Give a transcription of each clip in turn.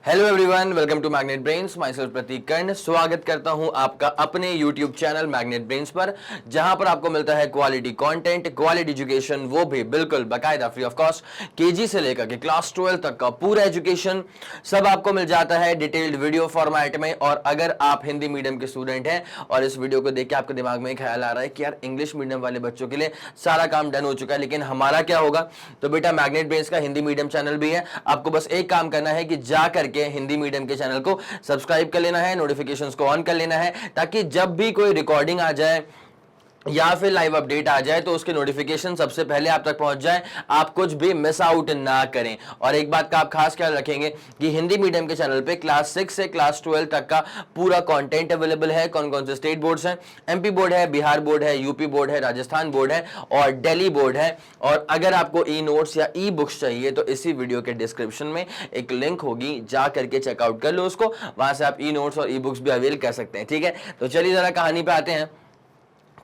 Hello everyone, welcome to Magnet Brains. Myself Prateek Karn स्वागत करता हूं आपका अपने यूट्यूब चैनल मैग्नेट ब्रेन्स पर, जहां पर आपको मिलता है क्वालिटी कंटेंट, क्वालिटी एजुकेशन, वो भी बिल्कुल बाकायदा फ्री ऑफ कॉस्ट। केजी से लेकर के क्लास 12 तक का पूरा एजुकेशन सब आपको मिल जाता है डिटेल्ड वीडियो फॉर्मेट में। और अगर आप हिंदी मीडियम के स्टूडेंट हैं और इस वीडियो को देख के आपके दिमाग में ख्याल आ रहा है कि यार इंग्लिश मीडियम वाले बच्चों के लिए सारा काम डन हो चुका है, लेकिन हमारा क्या होगा, तो बेटा मैग्नेट ब्रेन्स का हिंदी मीडियम चैनल भी है। आपको बस एक काम करना है कि जा करके हिंदी मीडियम के चैनल को सब्सक्राइब कर लेना है, नोटिफिकेशंस को ऑन कर लेना है, ताकि जब भी कोई रिकॉर्डिंग आ जाए या फिर लाइव अपडेट आ जाए तो उसके नोटिफिकेशन सबसे पहले आप तक पहुंच जाए, आप कुछ भी मिस आउट ना करें। और एक बात का आप खास ख्याल रखेंगे कि हिंदी मीडियम के चैनल पे क्लास 6 से क्लास 12 तक का पूरा कंटेंट अवेलेबल है। कौन कौन से स्टेट बोर्ड्स हैं, एमपी बोर्ड है, बिहार बोर्ड है, यूपी बोर्ड है, राजस्थान बोर्ड है और दिल्ली बोर्ड है। और अगर आपको ई नोट्स या ई बुक्स चाहिए तो इसी वीडियो के डिस्क्रिप्शन में एक लिंक होगी, जा करके चेकआउट कर लो उसको, वहां से आप ई नोट्स और ई बुक्स भी अवेल कर सकते हैं। ठीक है, तो चलिए जरा कहानी पे आते हैं।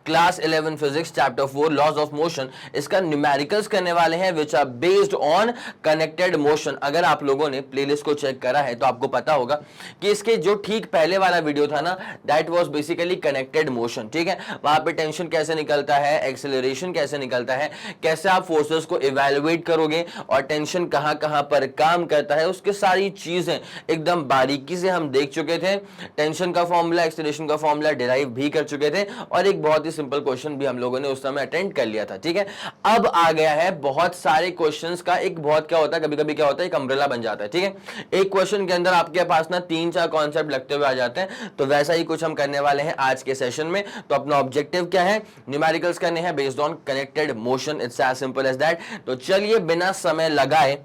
Class 11 physics chapter 4 laws of motion, इसका न्यूमेरिकल्स करने वाले हैं which are based on connected motion. अगर आप लोगों ने प्लेलिस्ट को चेक करा है तो आपको पता होगा कि इसके जो ठीक पहले वाला वीडियो था ना, that was basically connected motion. ठीक है, वहां पे टेंशन कैसे निकलता है, एक्सेलरेशन कैसे निकलता है, कैसे आप फोर्सेस को इवेलुएट करोगे और टेंशन कहां कहां पर काम करता है, उसके सारी चीजें एकदम बारीकी से हम देख चुके थे। टेंशन का फॉर्मूला, एक्सेलरेशन का फॉर्मूला डिराइव भी कर चुके थे और एक बहुत ही सिंपल क्वेश्चन भी हम लोगों ने उस समय अटेंड कर लिया था। ठीक है, अब आ गया है बहुत सारे क्वेश्चंस का एक बहुत क्या होता है, कभी कभी क्या होता है, एक अम्ब्रेला बन जाता है। ठीक है, एक क्वेश्चन के अंदर आपके पास ना 3-4 कॉन्सेप्ट लगते हुए आ जाते हैं, तो वैसा ही कुछ हम करने वाले हैं आज के सेशन में। तो अपना ऑब्जेक्टिव क्या है, न्यूमेरिकल्स करने हैं based on connected motion, it's as simple as that. तो चलिए बिना समय लगाए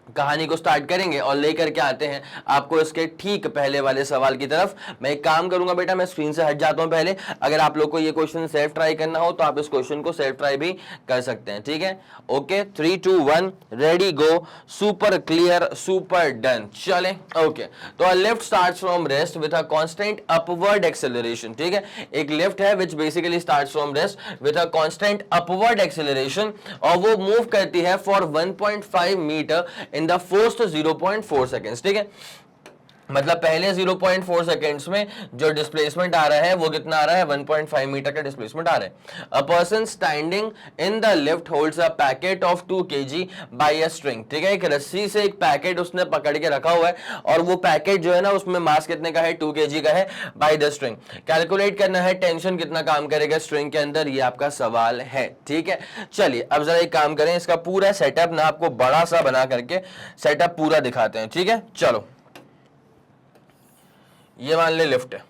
कहानी को स्टार्ट करेंगे और लेकर के आते हैं आपको इसके ठीक पहले वाले सवाल की तरफ। मैं एक काम करूंगा बेटा, मैं स्क्रीन से हट जाता हूं पहले। अगर आप लोग को ये क्वेश्चन सेल्फ ट्राई करना हो तो आप इस क्वेश्चन को सेल्फ ट्राई भी कर सकते हैं। ठीक है, okay, 3 2 1 ready go, super clear, super done. चले, ओके, तो lift starts from rest with a constant upward acceleration. ठीक है, एक लिफ्ट है which basically starts from rest with a constant upward acceleration और वो मूव करती है for 1.5 metre in the first 0.4 seconds. ठीक है, मतलब पहले 0.4 सेकेंड्स में जो डिस्प्लेसमेंट आ रहा है वो कितना आ रहा है, 1.5 मीटर का डिस्प्लेसमेंट आ रहा है। A person standing in the lift holds a packet of 2 kg by a string. ठीक है, एक रस्सी से एक पैकेट उसने पकड़ के रखा हुआ है और वो पैकेट जो है ना उसमें मास कितने का है, 2 kg का है बाय द स्ट्रिंग। कैलकुलेट करना है टेंशन कितना काम करेगा स्ट्रिंग के अंदर, ये आपका सवाल है। ठीक है, चलिए अब जरा एक काम करें, इसका पूरा सेटअप ना आपको बड़ा सा बना करके सेटअप पूरा दिखाते हैं। ठीक है, चलो ये मान ले लिफ्ट है,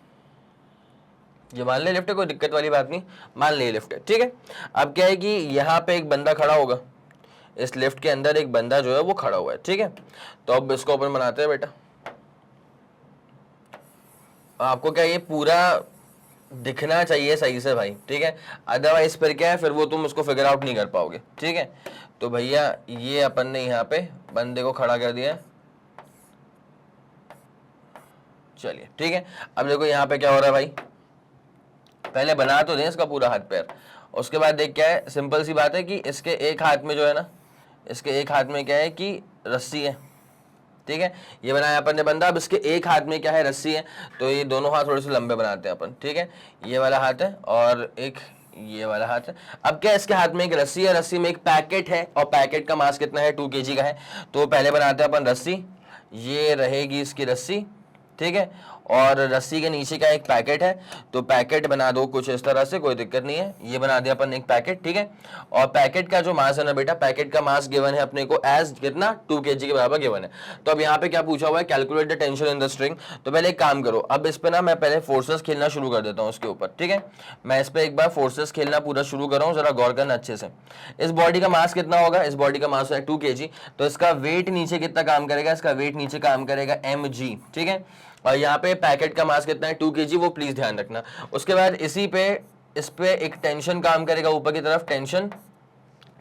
ये मान ले लिफ्ट है, कोई दिक्कत वाली बात नहीं, मान ले लिफ्ट है। ठीक है, अब क्या है कि यहाँ पे एक बंदा खड़ा होगा, इस लिफ्ट के अंदर एक बंदा जो है वो खड़ा हुआ है। ठीक है, तो अब इसको ओपन बनाते हैं बेटा। आपको क्या ये पूरा दिखना चाहिए सही से भाई, ठीक है, अदरवाइज फिर क्या है, फिर वो तुम उसको फिगर आउट नहीं कर पाओगे। ठीक है, तो भैया ये अपन ने यहाँ पे बंदे को खड़ा कर दिया है। चलिए ठीक है, अब देखो यहाँ पे क्या हो रहा है भाई, पहले बना तो दें इसका पूरा हाथ पैर, उसके बाद देख क्या है, सिंपल सी बात है कि इसके एक हाथ में जो है ना, इसके एक हाथ में क्या है कि रस्सी है। ठीक है, ये बनाया अपन ने बंदा, अब इसके एक हाथ में क्या है, रस्सी है, तो ये दोनों हाथ थोड़े से लंबे बनाते हैं अपन। ठीक है, ये वाला हाथ है और एक ये वाला हाथ है। अब क्या इसके हाथ में एक रस्सी है, रस्सी में एक पैकेट है और पैकेट का मास कितना है, 2 kg का है। तो पहले बनाते हैं अपन रस्सी, ये रहेगी इसकी रस्सी। ठीक है, और रस्सी के नीचे का एक पैकेट है, तो पैकेट बना दो कुछ इस तरह से, कोई दिक्कत नहीं है, ये बना दिया अपन एक पैकेट। ठीक है, और पैकेट का जो मास है ना बेटा, पैकेट का मास गिवन है अपने को एज कितना, 2 kg के बराबर गिवन है। तो अब यहाँ पे क्या पूछा हुआ है, calculate the tension in the string. तो पहले एक काम करो, अब इस पे ना मैं पहले फोर्सेस खेलना शुरू कर देता हूँ उसके ऊपर। ठीक है, मैं इस पे एक बार फोर्सेस खेलना पूरा शुरू कर रहा हूँ, जरा गौर करना अच्छे से। इस बॉडी का मास कितना होगा, इस बॉडी का मास है 2 kg, तो इसका वेट नीचे कितना काम करेगा, इसका वेट नीचे काम करेगा mg। ठीक है, और यहाँ पे पैकेट का मास कितना है, 2 kg, वो प्लीज ध्यान रखना। उसके बाद इसी पे इस पे एक टेंशन काम करेगा ऊपर की तरफ, टेंशन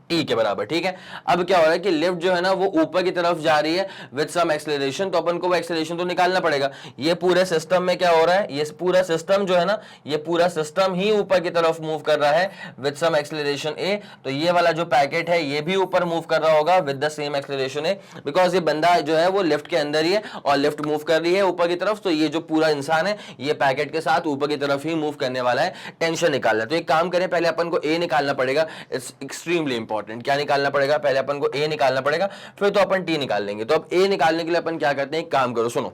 टी के बराबर, ठीक है। अब क्या हो रहा है कि लिफ्ट जो है ना वो ऊपर की तरफ जा रही है विद सम एक्सेलरेशन, तो अपन को वो एक्सेलरेशन तो निकालना पड़ेगा। ये पूरे सिस्टम में क्या हो रहा है, ये पूरा सिस्टम जो है ना, ये पूरा सिस्टम ही ऊपर की तरफ मूव कर रहा है विद सम एक्सेलरेशन ए, तो ये वाला जो पैकेट है ये भी ऊपर मूव कर रहा होगा with the same acceleration A, because ये बंदा जो है वो लिफ्ट के अंदर ही है और लिफ्ट मूव कर रही है ऊपर की तरफ, तो ये जो पूरा इंसान है ये पैकेट के साथ ऊपर की तरफ ही मूव करने वाला है। टेंशन निकालना है, तो एक काम करें, पहले अपन को ए निकालना पड़ेगा, इट्स एक्सट्रीमली इंपॉर्टेंट। क्या निकालना पड़ेगा, पहले अपन को ए निकालना पड़ेगा, फिर तो अपन टी निकाल लेंगे। तो अब ए निकालने के लिए अपन क्या करते हैं, एक काम करो, सुनो,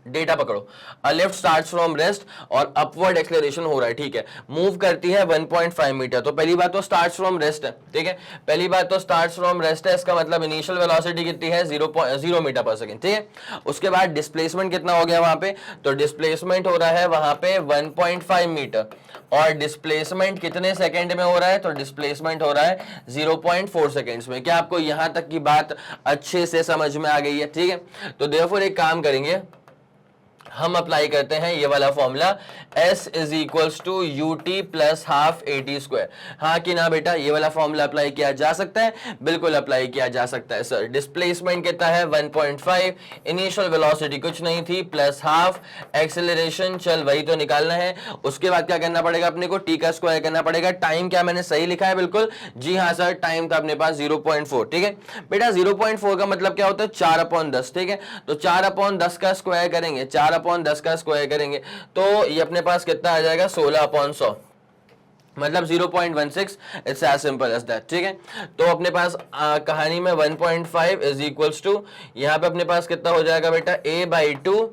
डेटा पकड़ो। A lift starts from rest और अपवर्ड एक्सेलरेशन हो रहा है, ठीक है, मूव करती है 1.5 मीटर। तो पहली बात तो स्टार्ट्स फ्रॉम रेस्ट है, ठीक है, पहली बात तो स्टार्ट्स फ्रॉम रेस्ट है, इसका मतलब इनिशियल वेलोसिटी कितनी है, 0.0 मीटर पर सेकंड, ठीक है। उसके बाद डिस्प्लेसमेंट कितना हो गया वहां पे, तो डिस्प्लेसमेंट हो रहा है वहां पे 1.5 मीटर, और डिस्प्लेसमेंट कितने सेकंड में हो रहा है, तो डिस्प्लेसमेंट हो रहा है 0.4 सेकंड्स में। क्या आपको यहां तक की बात अच्छे से समझ में आ गई है, ठीक है। तो देयरफॉर एक काम करेंगे, हम अप्लाई करते हैं ये वाला formula, S is equals to u t plus half a t square. हाँ कि ना बेटा, ये वाला फॉर्मूला अप्लाई किया जा सकता है, बिल्कुल अप्लाई किया जा सकता है सर। डिस्प्लेसमेंट कितना है 1.5, इनिशियल वेलोसिटी कुछ नहीं थी, प्लस हाफ एक्सेलरेशन, चल वही तो निकालना है। उसके बाद क्या करना पड़ेगा अपने को, टी का स्क्वायर करना पड़ेगा। टाइम क्या मैंने सही लिखा है, बिल्कुल जी हाँ सर, टाइम था अपने पास 0.4, ठीक है बेटा। 0.4 का मतलब क्या होता है, 4/10, ठीक है। तो 4/10 का स्क्वायर करेंगे, 4/10 का स्क्वायर करेंगे तो ये अपने पास कितना आ जाएगा, 16/100, मतलब 0.16। It's as simple as that, ठीक है। तो अपने पास कहानी में 1.5 इज इक्वल्स टू, यहाँ पे अपने पास कितना हो जाएगा बेटा, a/2,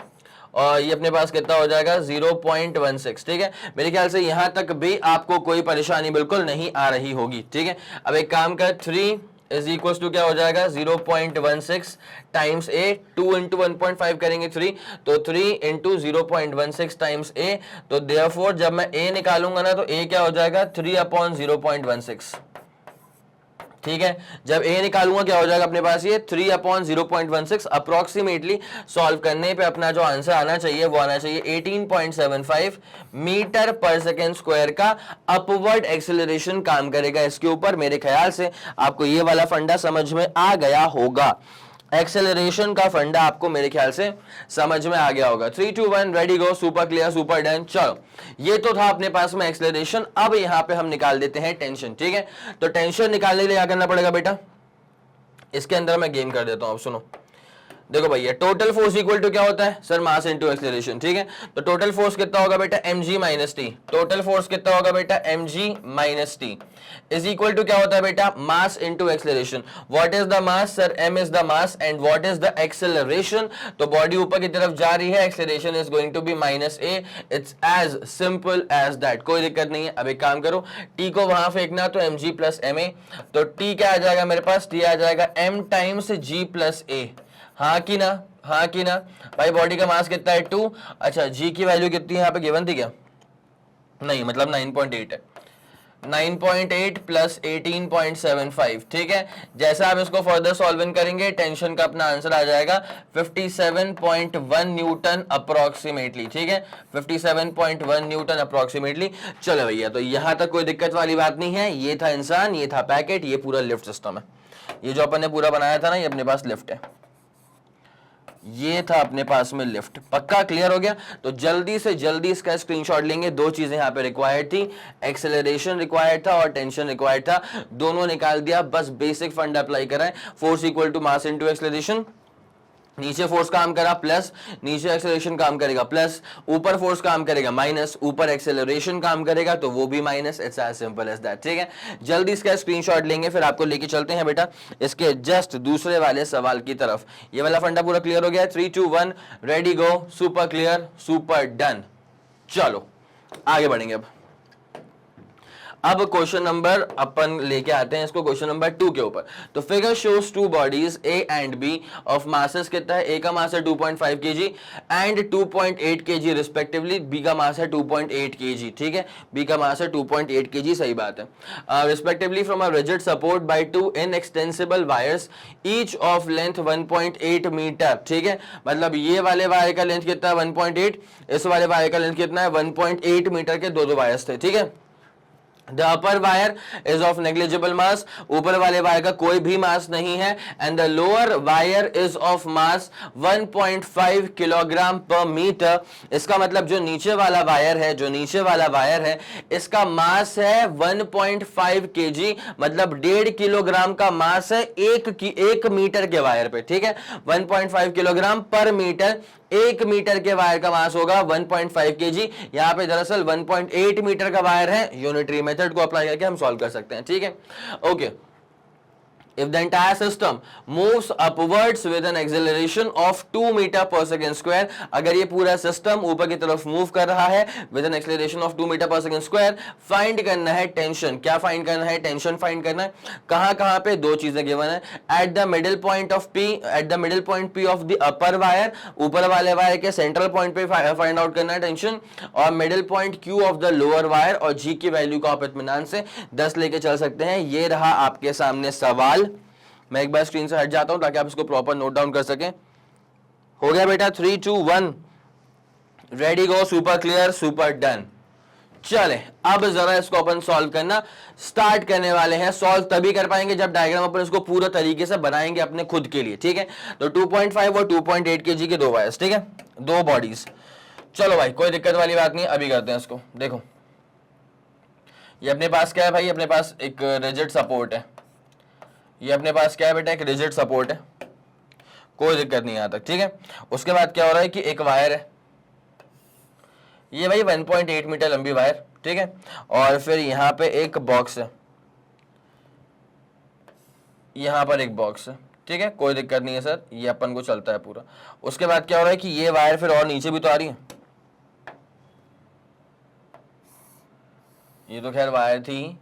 और ये अपने पास कितना हो जाएगा 0.16, ठीक है। मेरे ख्याल से यहां तक भी आपको कोई परेशानी बिल्कुल नहीं आ रही होगी, ठीक है। अब एक काम कर, 3 इज इक्वल टू क्या हो जाएगा, 0.16 टाइम्स ए, 2 इंटू 1.5 करेंगे 3, तो 3 इंटू 0.16 टाइम्स ए, तो देयरफॉर जब मैं ए निकालूंगा ना तो ए क्या हो जाएगा 3/0.16, ठीक है। जब ए निकालूंगा क्या हो जाएगा अपने पास, ये 3/0.16। अप्रोक्सीमेटली सॉल्व करने पे अपना जो आंसर आना चाहिए वो आना चाहिए 18.75 मीटर पर सेकेंड स्क्वायर का अपवर्ड एक्सेलरेशन काम करेगा इसके ऊपर। मेरे ख्याल से आपको ये वाला फंडा समझ में आ गया होगा, एक्सेलरेशन का फंडा आपको मेरे ख्याल से समझ में आ गया होगा। 3 2 1 ready go, super clear, super done. चलो ये तो था अपने पास में एक्सेलरेशन। अब यहां पे हम निकाल देते हैं टेंशन, ठीक है। तो टेंशन निकालने के लिए क्या करना पड़ेगा बेटा, इसके अंदर मैं गेम कर देता हूं। अब सुनो, देखो भैया, टोटल फोर्स इक्वल टू क्या होता है सर, मास इनटू एक्सेलरेशन, ठीक है। तो टोटल फोर्स कितना होगा बेटा, mg माइनस टी। टोटल फोर्स कितना होगा बेटा, mg माइनस टी इज इक्वल टू क्या होता है बेटा, mass into acceleration. What is the mass sir, m is the mass, and what is the acceleration, तो बॉडी ऊपर की तरफ जा रही है, acceleration is going to be minus a। It's as simple as that, कोई दिक्कत नहीं है। अब एक काम करो, t को वहां फेंकना, तो mg प्लस ma, तो t क्या आ जाएगा मेरे पास, t आ जाएगा m times g plus a। हाँ कि ना, हाँ कि ना भाई, बॉडी का मास कितना है 2। अच्छा, जी की वैल्यू कितनी है यहाँ पे गिवन थी क्या, नहीं, मतलब 9.8 है, 9.8 प्लस 18.75, ठीक है। जैसा आप इसको फर्दर सॉल्विंग करेंगे, टेंशन का अपना आंसर आ जाएगा 57.1 न्यूटन अप्रोक्सीमेटली, ठीक है, 57.1 न्यूटन अप्रोक्सीमेटली। चलो भैया, तो यहां तक कोई दिक्कत वाली बात नहीं है। ये था इंसान, ये था पैकेट, ये पूरा लिफ्ट सिस्टम है। ये जो अपन ने पूरा बनाया था ना, ये अपने पास लिफ्ट है, ये था अपने पास में लिफ्ट। पक्का क्लियर हो गया। तो जल्दी से जल्दी इसका स्क्रीनशॉट लेंगे। दो चीजें यहां पे रिक्वायर्ड थी, एक्सेलरेशन रिक्वायर्ड था और टेंशन रिक्वायर्ड था, दोनों निकाल दिया। बस बेसिक फंड अप्लाई करा है, force equal to mass into acceleration. नीचे फोर्स काम करा प्लस, नीचे एक्सेलरेशन काम करेगा प्लस, ऊपर फोर्स काम करेगा माइनस, ऊपर एक्सेलरेशन काम करेगा तो वो भी minus. It's as simple as that, ठीक है। जल्दी इसका स्क्रीनशॉट लेंगे, फिर आपको लेके चलते हैं बेटा इसके जस्ट दूसरे वाले सवाल की तरफ। ये वाला फंडा पूरा क्लियर हो गया। 3 2 1 ready go, super clear, super done. चलो आगे बढ़ेंगे। अब क्वेश्चन नंबर अपन लेके आते हैं इसको, क्वेश्चन नंबर 2 के ऊपर। तो figure shows two bodies A and B of masses कितना है, ए का मास है 2.5 kg and 2.8 kg respectively, B का मास है 2.8 kg, ठीक है, बी का मास है 2.8 kg, सही बात है। Respectively from a rigid support by 2 inextensible wires each of length 1.8 metre, ठीक है। मतलब ये वाले वायर का लेंथ कितना है 1.8, इस वाले वायर का लेंथ कितना है 1.8 मीटर के दो वायर्स थे, ठीक है। The upper wire is of negligible mass, ऊपर वाले वायर का कोई भी मास नहीं है, and the lower wire is of mass 1.5 kilogram पर मीटर। इसका मतलब जो नीचे वाला वायर है, जो नीचे वाला वायर है, इसका मास है 1.5 केजी, मतलब 1.5 किलोग्राम का मास है एक मीटर के वायर पे, ठीक है। 1.5 किलोग्राम पर मीटर, एक मीटर के वायर का मास होगा 1.5 केजी। यहां पे दरअसल 1.8 मीटर का वायर है, यूनिटरी मेथड को अप्लाई करके हम सॉल्व कर सकते हैं, ठीक है। Okay, if the entire system moves upwards with an acceleration of 2 metre per second square, अगर ये पूरा सिस्टम ऊपर की तरफ मूव कर रहा है with an acceleration of 2 metre per second square, find करना है टेंशन। क्या फाइंड करना है? टेंशन फाइंड करना है। कहां पे? दो चीजें गिवन है। At the middle point of P, at the middle point P of the upper wire, ऊपर वाले वायर के सेंट्रल पॉइंट पे फाइंड आउट करना है टेंशन, और middle point Q of the lower wire, और G की वैल्यू को आप इत्मीनान से 10 लेके चल सकते हैं। ये रहा आपके सामने सवाल। मैं एक बार स्क्रीन से हट जाता हूं ताकि आप इसको प्रॉपर नोट डाउन कर सकें। हो गया बेटा? 3 2 1, ready go, super clear, super done. चले अब जरा इसको अपन सॉल्व करना स्टार्ट करने वाले हैं। सॉल्व तभी कर पाएंगे जब डायग्राम अपन इसको पूरा तरीके से बनाएंगे अपने खुद के लिए, ठीक है। तो 2.5 और 2.8 केजी के दो वायर्स, ठीक है, दो बॉडीज। चलो भाई कोई दिक्कत वाली बात नहीं, अभी करते हैं इसको। देखो ये अपने पास क्या है भाई? अपने पास एक रिजिड सपोर्ट है। ये अपने पास क्या है बेटा? एक रिजिड सपोर्ट है, कोई दिक्कत नहीं यहां तक, ठीक है। उसके बाद क्या हो रहा है कि एक वायर है, ये भाई 1.8 मीटर लंबी वायर, ठीक है। और फिर यहां पे एक बॉक्स है, यहां पर एक बॉक्स है, ठीक है, कोई दिक्कत नहीं है सर, ये अपन को चलता है पूरा। उसके बाद क्या हो रहा है कि ये वायर फिर और नीचे भी तो आ रही है, ये तो खैर वायर थी।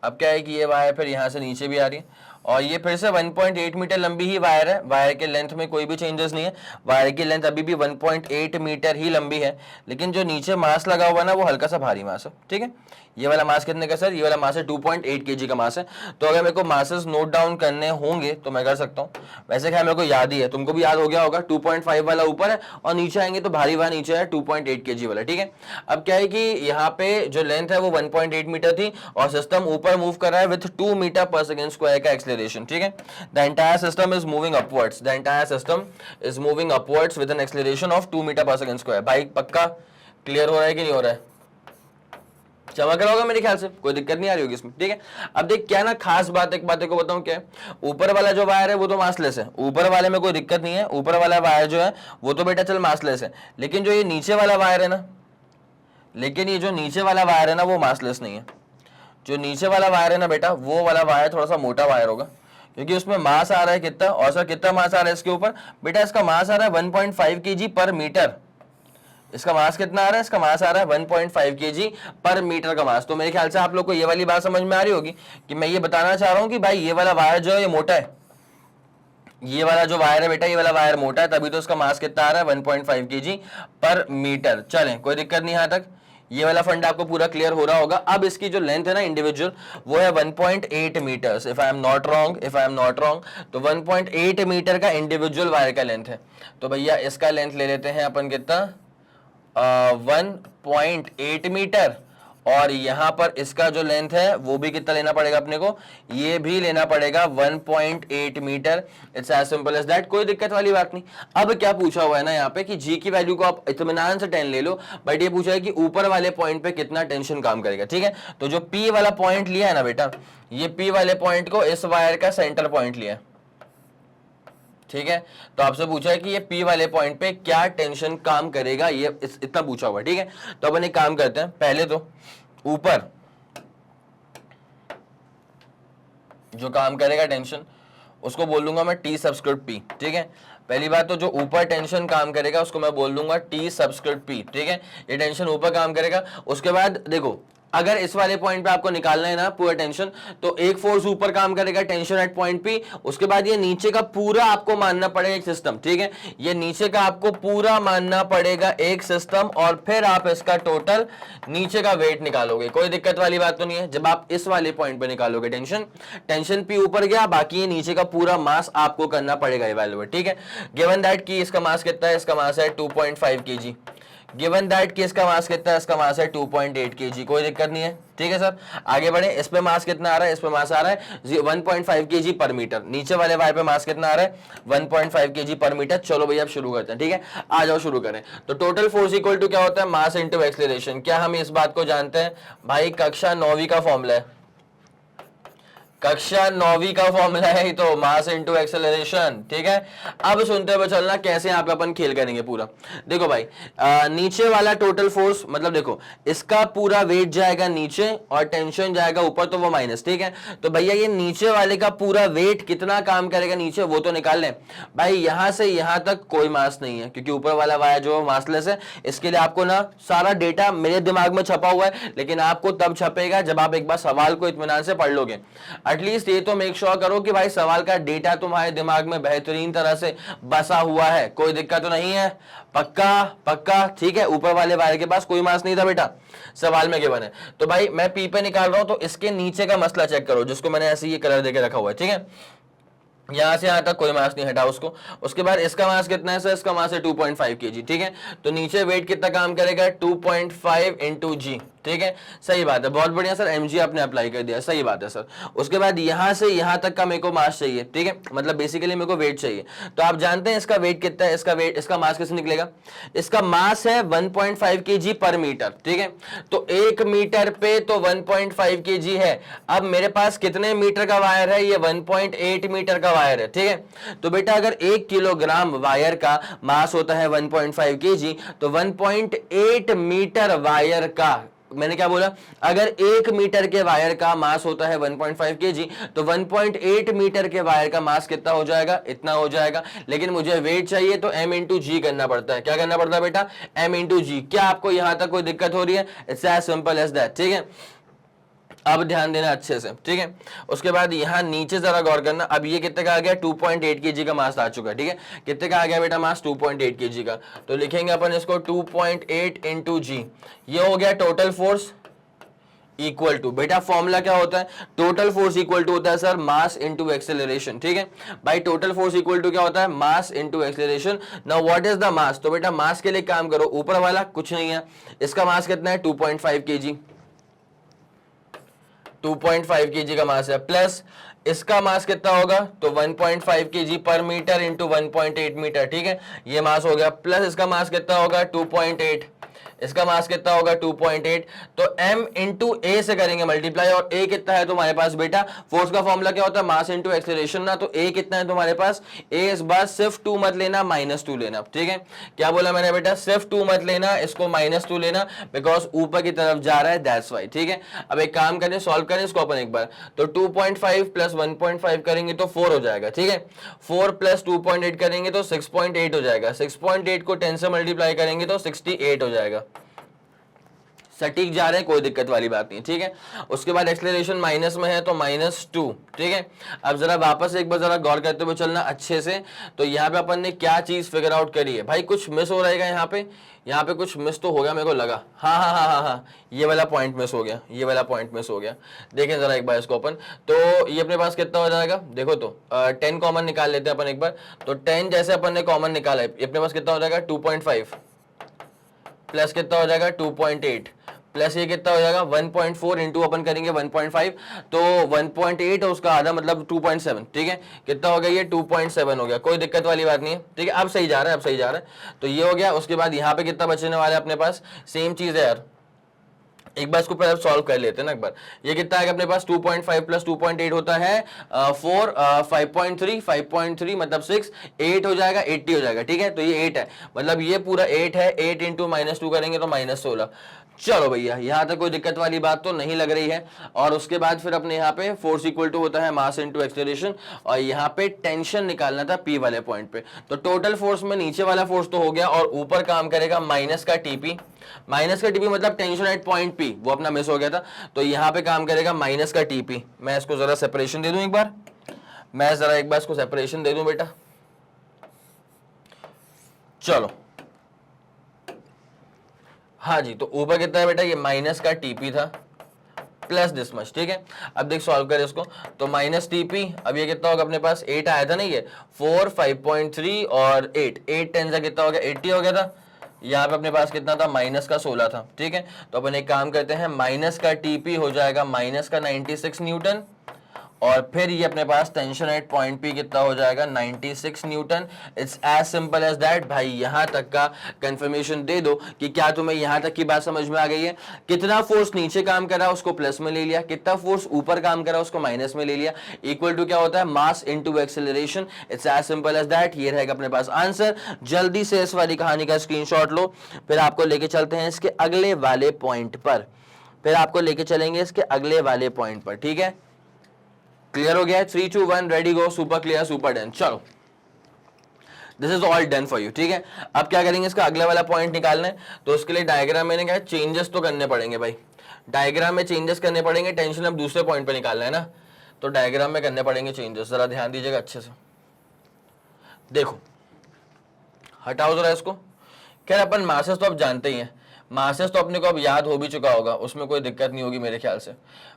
अब क्या है कि ये वायर फिर यहां से नीचे भी आ रही है, और ये फिर से 1.8 मीटर लंबी ही वायर है। वायर के लेंथ में कोई भी चेंजेस नहीं है, वायर की लेंथ अभी भी 1.8 मीटर ही लंबी है, लेकिन जो नीचे मास लगा हुआ है ना वो हल्का सा भारी मास है, ठीक है। ये वाला मास कितने का सर? ये वाला मास है 2.8 केजी का मास है। तो अगर मेरे को मासेस नोट डाउन करने होंगे तो मैं कर सकता हूँ। वैसे क्या मेरे को याद ही है, तुमको भी याद हो गया होगा, 2.5 वाला ऊपर है और नीचे आएंगे तो भारी वाला नीचे है 2.8 केजी वाला, ठीक है। अब क्या है कि यहाँ पे जो लेंथ है वो 1.8 मीटर थी और सिस्टम ऊपर मूव कर रहा है with 2 metre per second square का एक्सेलरेशन, ठीक है। The entire system is moving upwards, the entire system is moving upwards with an acceleration of 2 metre per second square. भाई पक्का क्लियर हो रहा है कि नहीं हो रहा है? चमक रहा होगा मेरे ख्याल से, कोई दिक्कत नहीं आ रही होगी इसमें, ठीक है। अब देख क्या ना खास बात, एक बात को बताऊं क्या है, ऊपर वाला जो वायर है वो तो मासलेस है, ऊपर वाले में कोई दिक्कत नहीं है, ऊपर वाला वायर जो है वो तो बेटा चल मासलेस है, लेकिन जो ये नीचे वाला वायर है ना, लेकिन ये जो नीचे वाला वायर है ना वो मासलेस नहीं है। जो नीचे वाला वायर है ना बेटा, वो वाला वायर थोड़ा सा मोटा वायर होगा, क्योंकि उसमें मास आ रहा है कितना, और सर कितना मास आ रहा है इसके ऊपर? बेटा इसका मास आ रहा है 1.5 केजी पर मीटर। इसका मास कितना आ रहा है? इसका मास आ रहा है 1.5 केजी पर मीटर का मास। तो मेरे ख्याल से आप लोग को ये वाली बात समझ में आ रही होगी कि मैं ये बताना चाह रहा हूं कि भाई ये वाला वायर जो है ये मोटा है, ये वाला जो वायर है बेटा, ये वाला वायर मोटा है, तभी तो इसका मास कितना आ रहा है 1.5 केजी पर मीटर। चलें कोई दिक्कत नहीं यहां तक, ये वाला फंड आपको पूरा क्लियर हो रहा होगा। अब इसकी जो लेंथ है ना इंडिविजुअल, वो है 1.8 metres, if I am not wrong, तो 1.8 मीटर का इंडिविजुअल वायर का लेंथ है। तो भैया इसका लेंथ ले लेते हैं अपन कितना, 1.8 मीटर, और यहां पर इसका जो लेंथ है वो भी कितना लेना पड़ेगा अपने को, ये भी लेना पड़ेगा 1.8 metre. It's as simple as that, कोई दिक्कत वाली बात नहीं। अब क्या पूछा हुआ है ना यहाँ पे कि जी की वैल्यू को आप इत्मीनान से 10 ले लो, बट ये पूछा है कि ऊपर वाले पॉइंट पे कितना टेंशन काम करेगा, ठीक है। तो जो पी वाला पॉइंट लिया है ना बेटा, ये पी वाले पॉइंट को इस वायर का सेंटर पॉइंट लिया है, ठीक है। तो आपसे पूछा है कि ये P वाले पॉइंट पे क्या टेंशन काम करेगा, ये इतना पूछा हुआ है, ठीक है। तो अपन एक काम करते हैं, पहले तो ऊपर जो काम करेगा टेंशन उसको बोल दूंगा मैं T सबस्क्रिप्ट P, ठीक है। पहली बात तो जो ऊपर टेंशन काम करेगा उसको मैं बोल दूंगा T सबस्क्रिप्ट P, ठीक है। ये टेंशन ऊपर काम करेगा। उसके बाद देखो अगर इस वाले पॉइंट पे आपको निकालना है ना पूरा टेंशन, तो एक फोर्स ऊपर काम करेगा टेंशन एट पॉइंट पी, उसके बाद ये नीचे का पूरा आपको मानना पड़ेगा एक सिस्टम, ठीक है। ये नीचे का आपको पूरा मानना पड़ेगा एक सिस्टम, और फिर आप इसका टोटल नीचे का वेट निकालोगे। कोई दिक्कत वाली बात तो नहीं है। जब आप इस वाले पॉइंट पे निकालोगे टेंशन पी ऊपर गया, बाकी ये नीचे का पूरा मास आपको करना पड़ेगा इवैल्यूएट, ठीक है। गिवन दैट कि इसका मास कितना है, इसका मास है 2.5 केजी। गिवन दैट कि इसका मास कितना है, इसका मास है 2.8 kg, कोई दिक्कत नहीं है, ठीक है सर। आगे बढ़े, इस पे मास कितना आ रहा है, इस पे मास आ रहा है 1.5 kg पर मीटर, नीचे वाले वायर पे मास कितना आ रहा है 1.5 kg पर मीटर। चलो भैया अब शुरू करते हैं, ठीक है, आ जाओ शुरू करें। तो टोटल फोर्स इक्वल टू क्या होता है, मास इंटू एक्सीलरेशन। क्या हम इस बात को जानते हैं भाई, कक्षा 9वीं का फॉर्मूला है, कक्षा 9वीं का फॉर्मूला है तो मास इनटू एक्सेलरेशन, ठीक है। अब सुनते हुए चलना कैसे यहाँ पे अपन खेल करेंगे पूरा। देखो भाई नीचे वाला टोटल फोर्स, मतलब देखो इसका पूरा वेट जाएगा नीचे और टेंशन जाएगा ऊपर, तो वो माइनस, ठीक है। तो भैया ये नीचे वाले का पूरा वेट कितना काम करेगा नीचे, वो तो निकाल लें भाई। यहां से यहां तक कोई मास नहीं है क्योंकि ऊपर वाला वायर जो मासलेस है। इसके लिए आपको ना सारा डेटा मेरे दिमाग में छपा हुआ है, लेकिन आपको तब छपेगा जब आप एक बार सवाल को इत्मीनान से पढ़ लोगे। एटलीस्ट ये तो मेक श्योर करो कि भाई सवाल का डेटा तुम्हारे दिमाग में बेहतरीन तरह से बसा हुआ है, कोई दिक्कत तो नहीं है, पक्का पक्का, ठीक है। ऊपर वाले वायर के पास कोई मास नहीं था बेटा, सवाल में गिवन है। तो भाई मैं पी पे निकाल रहा हूं, तो इसके नीचे का मसला चेक करो, जिसको मैंने ऐसे ये कलर देके रखा हुआ है, ठीक है। यहां से यहां तक कोई मास नहीं हटा उसको। उसके बाद इसका मास कितना है सर, इसका मास है 2.5 kg, ठीक है। तो नीचे वेट कितना काम करेगा 2.5 इंटू जी, ठीक है। सही बात है, बहुत बढ़िया सर, mg आपने अप्लाई कर दिया, सही बात है सर। उसके बाद यहां से यहां तक का मेरे को मास चाहिए, ठीक है, मतलब बेसिकली मेरे को वेट चाहिए। तो आप जानते हैं इसका वेट कितना है, इसका वेट, इसका मास किससे निकलेगा, इसका मास है 1.5 kg पर मीटर, ठीक है। तो 1 मीटर पे तो 1.5 kg है। अब मेरे पास कितने मीटर का वायर है, ये 1.8 मीटर का वायर है, ठीक है। तो बेटा अगर 1 किलोग्राम वायर का मास होता है 1.5 kg, तो 1.8 मीटर वायर का, मैंने क्या बोला, अगर 1 मीटर के वायर का मास होता है 1.5 kg, तो 1.8 मीटर के वायर का मास कितना हो जाएगा, इतना हो जाएगा। लेकिन मुझे वेट चाहिए तो m इंटू जी करना पड़ता है। क्या करना पड़ता है बेटा, m इंटू जी। क्या आपको यहां तक कोई दिक्कत हो रही है, it's as simple as that, ठीक है। अब ध्यान देना अच्छे से, ठीक है। उसके बाद यहां नीचे जरा गौर करना, अब ये कितने का आ गया 2.8 kg का मास आ चुका है, ठीक है। कितने का आ गया बेटा मास, 2.8 kg का। तो लिखेंगे अपन इसको 2.8 इंटू जी, ये हो गया टोटल फोर्स इक्वल टू, बेटा फॉर्मूला क्या होता है, टोटल फोर्स इक्वल टू होता है सर मास इनटू एक्सेलरेशन, ठीक है भाई। टोटल फोर्स इक्वल टू क्या होता है, mass into acceleration. Now what is the mass, तो बेटा मास के लिए काम करो, ऊपर वाला कुछ नहीं है, इसका मास कितना है 2.5 kg, 2.5 kg का मास है, प्लस इसका मास कितना होगा, तो 1.5 kg per metre into 1.8 metre, ठीक है, ये मास हो गया। प्लस इसका मास कितना होगा 2.8, इसका मास कितना होगा 2.8। तो m इंटू ए से करेंगे मल्टीप्लाई, और a कितना है तुम्हारे पास बेटा, फोर्स का फॉर्मूला क्या होता है, मास इंटू एक्सेलरेशन ना। तो a कितना है तुम्हारे पास, a इस बार सिर्फ 2 मत लेना, -2 लेना, ठीक है। क्या बोला मैंने बेटा, सिर्फ 2 मत लेना, इसको -2 लेना, बिकॉज ऊपर की तरफ जा रहा है, दैट्स वाई, ठीक है। अब एक काम करें, सॉल्व करें इसको अपन एक बार। तो 2.5 प्लस 1.5 करेंगे तो 4 हो जाएगा, ठीक है। 4 प्लस 2.8 करेंगे तो 6.8 हो जाएगा, 6.8 को 10 से मल्टीप्लाई करेंगे तो 68 हो जाएगा। सटीक जा रहे हैं, कोई दिक्कत वाली बात नहीं, ठीक है। उसके बाद एक्सेलरेशन माइनस में है तो -2, ठीक है। अब जरा वापस एक बार जरा गौर करते हुए चलना अच्छे से। तो यहाँ पे अपन ने क्या चीज फिगर आउट करी है भाई, कुछ मिस हो रहेगा यहाँ पे कुछ मिस तो हो गया, मेरे को लगा, हाँ, ये वाला पॉइंट मिस हो गया, ये वाला पॉइंट मिस हो गया। देखें जरा एक बार इसको अपन, तो ये अपने पास कितना हो जाएगा, देखो तो 10 कॉमन निकाल लेते हैं अपन एक बार। तो 10 जैसे अपन ने कॉमन निकाला है, अपने पास कितना हो जाएगा 2.5 प्लस कितना हो जाएगा 2.8 प्लस ये कितना हो जाएगा 1.4 इंटू अपन करेंगे 1.5, तो 1.8 है उसका आधा, मतलब 2.7, ठीक है। कितना हो गया ये 2.7 हो गया, कोई दिक्कत वाली बात नहीं है, ठीक है। अब सही जा रहा है, अब सही जा रहा है। तो ये हो गया। उसके बाद यहाँ पे कितना बचने वाला है अपने पास, सेम चीज है यार, एक बार इसको पहले सॉल्व कर लेते हैं ना एक बार। ये कितना है अपने पास 2.5 प्लस 2.8 होता है 4, 5.3 मतलब 6, 8 हो जाएगा, 80 हो जाएगा, ठीक है। तो ये 8 है, मतलब ये पूरा 8 है, 8 इंटू -2 करेंगे तो -16। चलो भैया यहाँ तक कोई दिक्कत वाली बात तो नहीं लग रही है। और उसके बाद फिर अपने यहाँ पे फोर्स इक्वल टू होता है मास इनटू एक्सेलरेशन, और यहाँ पे टेंशन निकालना था पी वाले पॉइंट पे। तो टोटल फोर्स में नीचे वाला फोर्स तो हो गया, और ऊपर काम करेगा माइनस का टीपी, मतलब टेंशन एट पॉइंट पी, वो अपना मिस हो गया था। तो यहाँ पे काम करेगा माइनस का टीपी। मैं इसको जरा सेपरेशन दे दूं एक बार, मैं जरा एक बार इसको सेपरेशन दे दूं बेटा, चलो हाँ जी। तो ऊपर कितना है बेटा, ये माइनस का टीपी था प्लस दिस मच, ठीक है। अब देख सॉल्व करें इसको, तो माइनस टीपी, अब ये कितना होगा अपने पास 8 आया था ना, ये 4, 5.3 और 8 10 से कितना हो गया 80 हो गया था, यहाँ पे अपने पास कितना था, माइनस का 16 था, ठीक है। तो अपन एक काम करते हैं, माइनस का टीपी हो जाएगा माइनस का 96 न्यूटन, और फिर ये अपने पास टेंशन एट पॉइंट पी कितना हो जाएगा, 96 newton. It's as simple as that. भाई यहां तक का कंफर्मेशन दे दो कि क्या तुम्हें यहां तक की बात समझ में आ गई है। कितना फोर्स नीचे काम कर रहा है उसको प्लस में ले लिया, कितना फोर्स ऊपर काम कर रहा है उसको माइनस में ले लिया, इक्वल टू क्या होता है, mass into acceleration. It's as simple as that. ये रहेगा अपने पास आंसर। जल्दी से इस वाली कहानी का स्क्रीनशॉट लो, फिर आपको लेके चलते हैं इसके अगले वाले पॉइंट पर, फिर आपको लेके चलेंगे इसके अगले वाले पॉइंट पर, ठीक है। क्लियर हो गया है? 3 2 1 ready go. Super clear, super done. चलो, this is all done for you, ठीक है। अब क्या करेंगे, इसका अगला वाला पॉइंट निकालना है, तो उसके लिए डायग्राम में क्या चेंजेस तो करने पड़ेंगे भाई, डायग्राम में चेंजेस करने पड़ेंगे। टेंशन अब दूसरे पॉइंट पे निकालना है ना, तो डायग्राम में करने पड़ेंगे चेंजेस। जरा ध्यान दीजिएगा अच्छे से, देखो हटाओ जरा इसको। खैर अपन मासेस तो अब जानते ही हैं, मासेस तो अपने को अब याद हो भी चुका होगा, उसमें कोई दिक्कत नहीं होगी मेरे ख्याल से।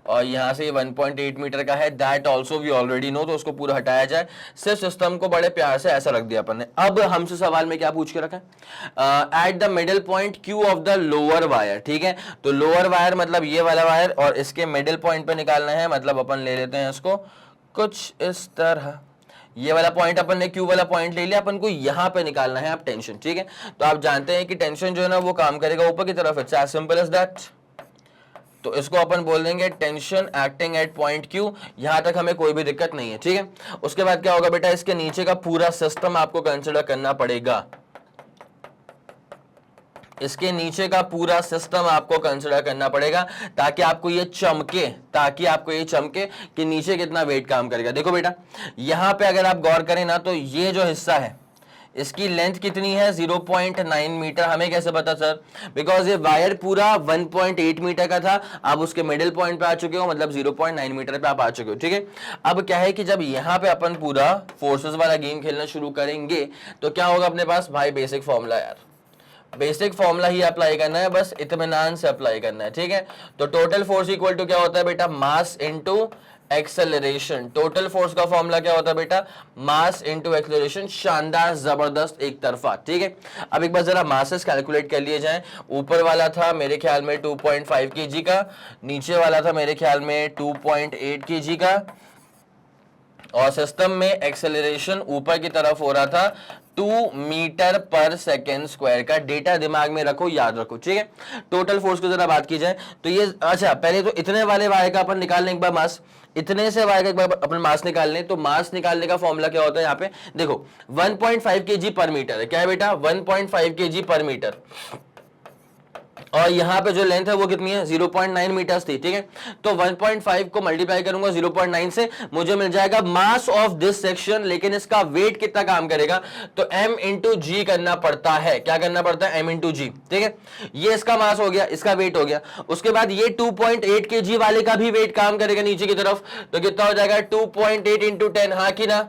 और यहाँ से ये 1.8 मीटर का है, that also we already know, तो उसको पूरा हटाया जाए। सिर्फ सिस्टम को बड़े प्यार से ऐसा रख दिया अपन ने। अब हमसे सवाल में क्या पूछ के रखा है, at the middle point Q of the lower wire, ठीक है। तो लोअर वायर मतलब ये वाला वायर, और इसके मिडिल पॉइंट पे निकालना है, मतलब अपन ले लेते हैं इसको कुछ इस तरह। ये वाला पॉइंट अपन ने क्यू वाला पॉइंट ले लिया, अपन को यहां पे निकालना है आप टेंशन, ठीक है। तो आप जानते हैं कि टेंशन जो है ना वो काम करेगा ऊपर की तरफ। It's as simple as that. तो इसको अपन बोल देंगे tension acting at point Q. यहां तक हमें कोई भी दिक्कत नहीं है, ठीक है। उसके बाद क्या होगा बेटा, इसके नीचे का पूरा सिस्टम आपको कंसिडर करना पड़ेगा, इसके नीचे का पूरा सिस्टम आपको कंसिडर करना पड़ेगा, ताकि आपको ये चमके, ताकि आपको ये चमके कि नीचे कितना वेट काम करेगा। देखो बेटा, यहां पे अगर आप गौर करें ना, तो ये जो हिस्सा है इसकी लेंथ कितनी है, 0.9 मीटर। हमें कैसे पता सर, बिकॉज ये वायर पूरा 1.8 मीटर का था, आप उसके मिडिल पॉइंट पे आ चुके हो, मतलब 0.9 मीटर पे आप आ चुके हो, ठीक है। अब क्या है कि जब यहां पे अपन पूरा फोर्सेस वाला गेम खेलना शुरू करेंगे, तो क्या होगा अपने पास, भाई बेसिक फॉर्मूला यार, बेसिक फॉर्मूला ही अप्लाई करना है, बस इत्मीनान से अप्लाई करना है, ठीक है। तो टोटल फोर्स इक्वल टू क्या होता है बेटा, mass into acceleration. Total force का फॉर्मूला क्या होता है बेटा, मास इनटू एक्सेलरेशन। शानदार, जबरदस्त, एक तरफा, ठीक है। अब एक बार जरा मासेस कैलकुलेट कर लिए जाएं। ऊपर वाला था मेरे ख्याल में 2.5 kg का, नीचे वाला था मेरे ख्याल में 2.8 kg का, और सिस्टम में एक्सेलरेशन ऊपर की तरफ हो रहा था 2 मीटर पर सेकेंड स्क्वायर का। डेटा दिमाग में रखो, याद रखो, ठीक है। टोटल फोर्स की जरा बात की जाए तो ये, अच्छा पहले तो इतने वाले वायर का अपन निकाल लें एक बार मास, इतने से वायर का एक बार अपन मास निकाल लें। तो मास निकालने का फॉर्मूला क्या होता है, यहाँ पे देखो 1.5 kg पर मीटर है, क्या है बेटा, 1.5 kg पर मीटर। और यहां पे जो लेंथ है वो कितनी है, 0.9 मीटर्स थी, ठीक है। तो 1.5 को मल्टीप्लाई करूंगा 0.9 से, मुझे मिल जाएगा मास ऑफ दिस सेक्शन। लेकिन इसका वेट कितना काम करेगा, तो m इंटू जी करना पड़ता है। क्या करना पड़ता है, m इंटू जी, ठीक है। ये इसका मास हो गया, इसका वेट हो गया। उसके बाद ये 2.8 kg वाले का भी वेट काम करेगा नीचे की तरफ, तो कितना हो जाएगा 2.8 इंटू 10, हाँ कि ना,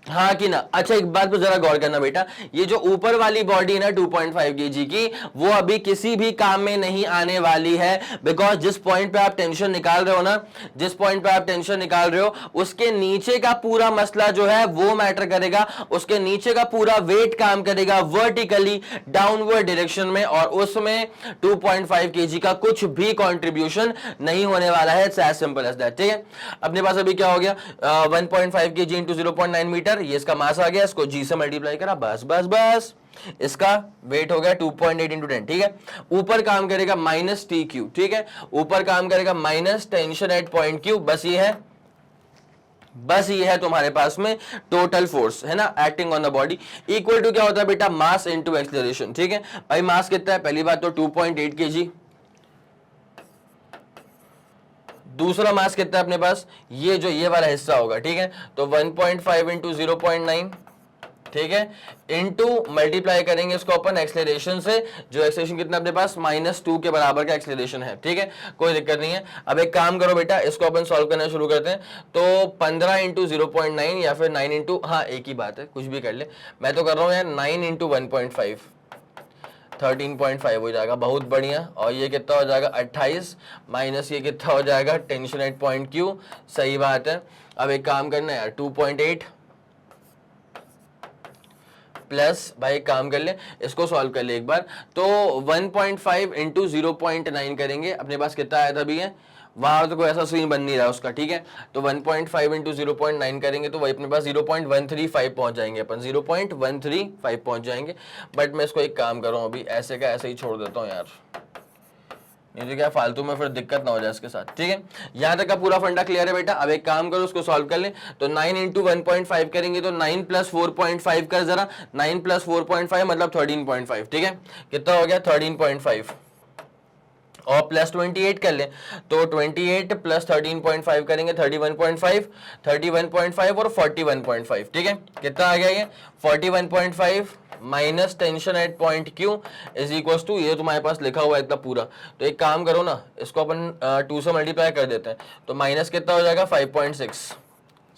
हाँ कि ना। अच्छा एक बात पे जरा गौर करना बेटा, ये जो ऊपर वाली बॉडी है ना 2.5 kg की, वो अभी किसी भी काम में नहीं आने वाली है। बिकॉज जिस पॉइंट पे आप टेंशन निकाल रहे हो ना, जिस पॉइंट पे आप टेंशन निकाल रहे हो, उसके नीचे का पूरा मसला जो है वो मैटर करेगा। उसके नीचे का पूरा वेट काम करेगा वर्टिकली डाउनवर्ड डायरेक्शन में, और उसमें 2.5 kg का कुछ भी कॉन्ट्रीब्यूशन नहीं होने वाला है। It's as simple as that, ठीक है। अपने पास अभी क्या हो गया, 1.5 kg इंटू 0.9 मीटर, ये इसका मास आ गया, इसको जी से मल्टीप्लाई करा, बस बस बस। इसका वेट हो गया 2.8 इंटू 10, ठीक है। ऊपर काम करेगा माइनस टी क्यू, ठीक है। ऊपर काम करेगा minus tension at point Q. बस ये है, बस ये है तुम्हारे पास में टोटल फोर्स, है ना, acting on the body. Equal to क्या होता है बेटा, मास इनटू एक्सेलरेशन, ठीक है। भाई मास कितना है, पहली बात तो 2.8 kg। दूसरा मास कितना है अपने पास, ये जो ये वाला हिस्सा होगा, ठीक है। तो 1.5 इंटू 0.9, ठीक है, इंटू मल्टीप्लाई करेंगे इसको अपन एक्सेलरेशन से, जो एक्सेलरेशन कितना अपने पास -2 के बराबर का एक्सेलरेशन है, ठीक है। कोई दिक्कत नहीं है। अब एक काम करो बेटा, इसको अपन सॉल्व करना शुरू करते हैं। तो 15 इंटू 0.9 या फिर 9 इंटू, हाँ एक ही बात है, कुछ भी कर ले। मैं तो कर रहा हूँ यार 9 इंटू 1.5, 13.5 हो जाएगा, बहुत बढ़िया। और ये कितना हो जाएगा 28, माइनस ये कितना हो जाएगा टेंशन एट पॉइंट क्यू, सही बात है। अब एक काम करना है यार, 2.8 प्लस भाई काम कर ले, इसको सॉल्व कर ले एक बार, तो 1.5 इंटू 0.9 करेंगे, अपने पास कितना आया था भैया, वहां तो कोई ऐसा सीन बन नहीं रहा उसका, ठीक है। तो 1.5 इंटू 0.9 करेंगे तो वही अपने पास 0.135 पहुंच जाएंगे, अपन 0.135 पहुंच जाएंगे। बट मैं इसको एक काम कर रहा हूँ, अभी ऐसे का ऐसे ही छोड़ देता हूँ यार, नहीं तो क्या फालतू में फिर दिक्कत ना हो जाए इसके साथ, ठीक है। यहाँ तक का पूरा फंडा क्लियर है बेटा। अब एक काम करो, उसको सॉल्व कर ले, तो 9 इंटू 1.5 करेंगे तो 9 प्लस 4.5 कर जरा, 9 प्लस 4.5 मतलब 13.5, ठीक है। कितना हो गया 13.5, और प्लस 28 कर ले, तो 28 प्लस 13.5 करेंगे 31.5, 31.5 और 41.5, ठीक है। कितना आ गया ये 41.5 minus tension at point Q is equal to, ये तुम्हारे पास लिखा हुआ है इतना पूरा, तो एक काम करो ना, इसको अपन 2 से मल्टीप्लाई कर देते हैं, तो माइनस कितना हो जाएगा 5.6,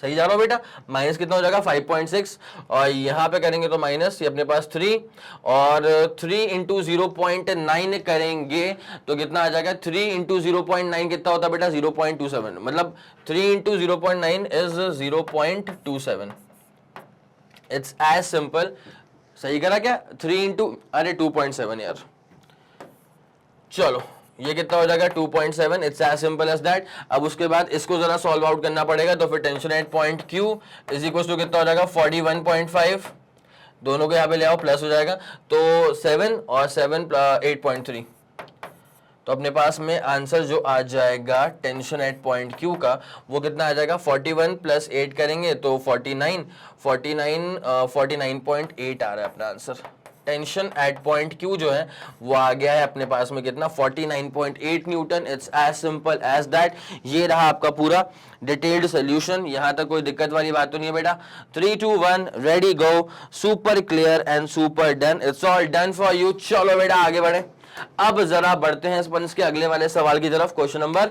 सही जा रहा हो बेटा, माइनस कितना हो जाएगा 5.6, और यहाँ पे करेंगे तो माइनस, ये अपने पास 3, और 3 इंटू 0.9 करेंगे तो कितना आ जाएगा, 3 इंटू 0.9 कितना होता है बेटा 0.27, मतलब 3 into 0.9 is 0.27, it's as simple. सही करा क्या, 3 इंटू अरे 2.7 यार, चलो ये कितना हो जाएगा 2.7, it's as simple as that. अब उसके बाद इसको जरा सॉल्व आउट करना पड़ेगा, तो फिर tension at point Q is equal to कितना हो जाएगा 41.5, दोनों को यहाँ पे ले आओ प्लस हो जाएगा, तो 7 और 7 8.3, तो अपने पास में आंसर जो आ जाएगा टेंशन एट पॉइंट क्यू का वो कितना आ जाएगा 41 प्लस 8 करेंगे तो 49 49.8 आ रहा है अपना answer. Tension at point Q जो है वो आ गया है अपने पास में कितना 49.8 newton. It's as simple as that. ये रहा आपका पूरा डिटेल्ड सोल्यूशन। यहां तक कोई दिक्कत वाली बात तो नहीं है बेटा। 3 2 1 ready go, super clear and super done. It's all done for you. चलो बेटा आगे बढ़े। अब जरा बढ़ते हैं स्पंज के अगले वाले सवाल की तरफ, क्वेश्चन नंबर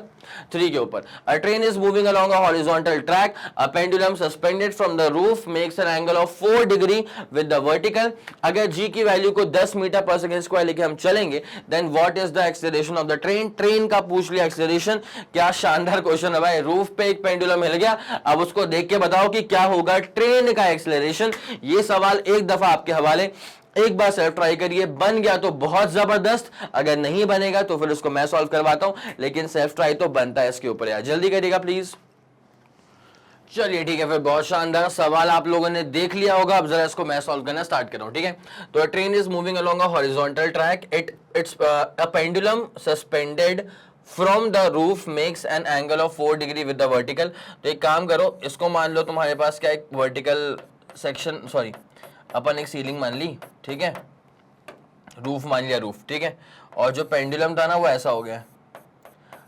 3 के ऊपर। अ train is moving along a horizontal track, a pendulum suspended from the roof makes an angle of 4 degree with the vertical. अगर जी की वैल्यू को 10 मीटर पर सेकंड स्क्वायर लेके हम चलेंगे then what is the acceleration of the train. Train का पूछ लिया acceleration. क्या शानदार क्वेश्चन है भाई। रूफ पे एक पेंडुलम हिल गया, अब उसको देख के बताओ कि क्या होगा ट्रेन का एक्सेलरेशन। ये सवाल एक दफा आपके हवाले, एक बार सेल्फ ट्राई करिए, बन गया तो बहुत जबरदस्त, अगर नहीं बनेगा तो फिर उसको मैं सॉल्व करवाता हूं, लेकिन सेल्फ ट्राई तो बनता है इसके ऊपर यार। जल्दी करिएगा प्लीज। चलिए ठीक है, फिर बहुत शानदार सवाल आप लोगों ने देख लिया होगा। अब जरा इसको मैं सॉल्व करना स्टार्ट कर रहा हूं, ठीक है। तो train is moving along a horizontal track, it's a pendulum suspended from the roof makes an angle of 4 degree with the vertical. तो एक काम करो, इसको मान लो तुम्हारे पास क्या एक वर्टिकल सेक्शन, सॉरी अपन एक सीलिंग मान ली, ठीक है, रूफ मान लिया रूफ, ठीक है, और जो पेंडुलम था ना वो ऐसा हो गया।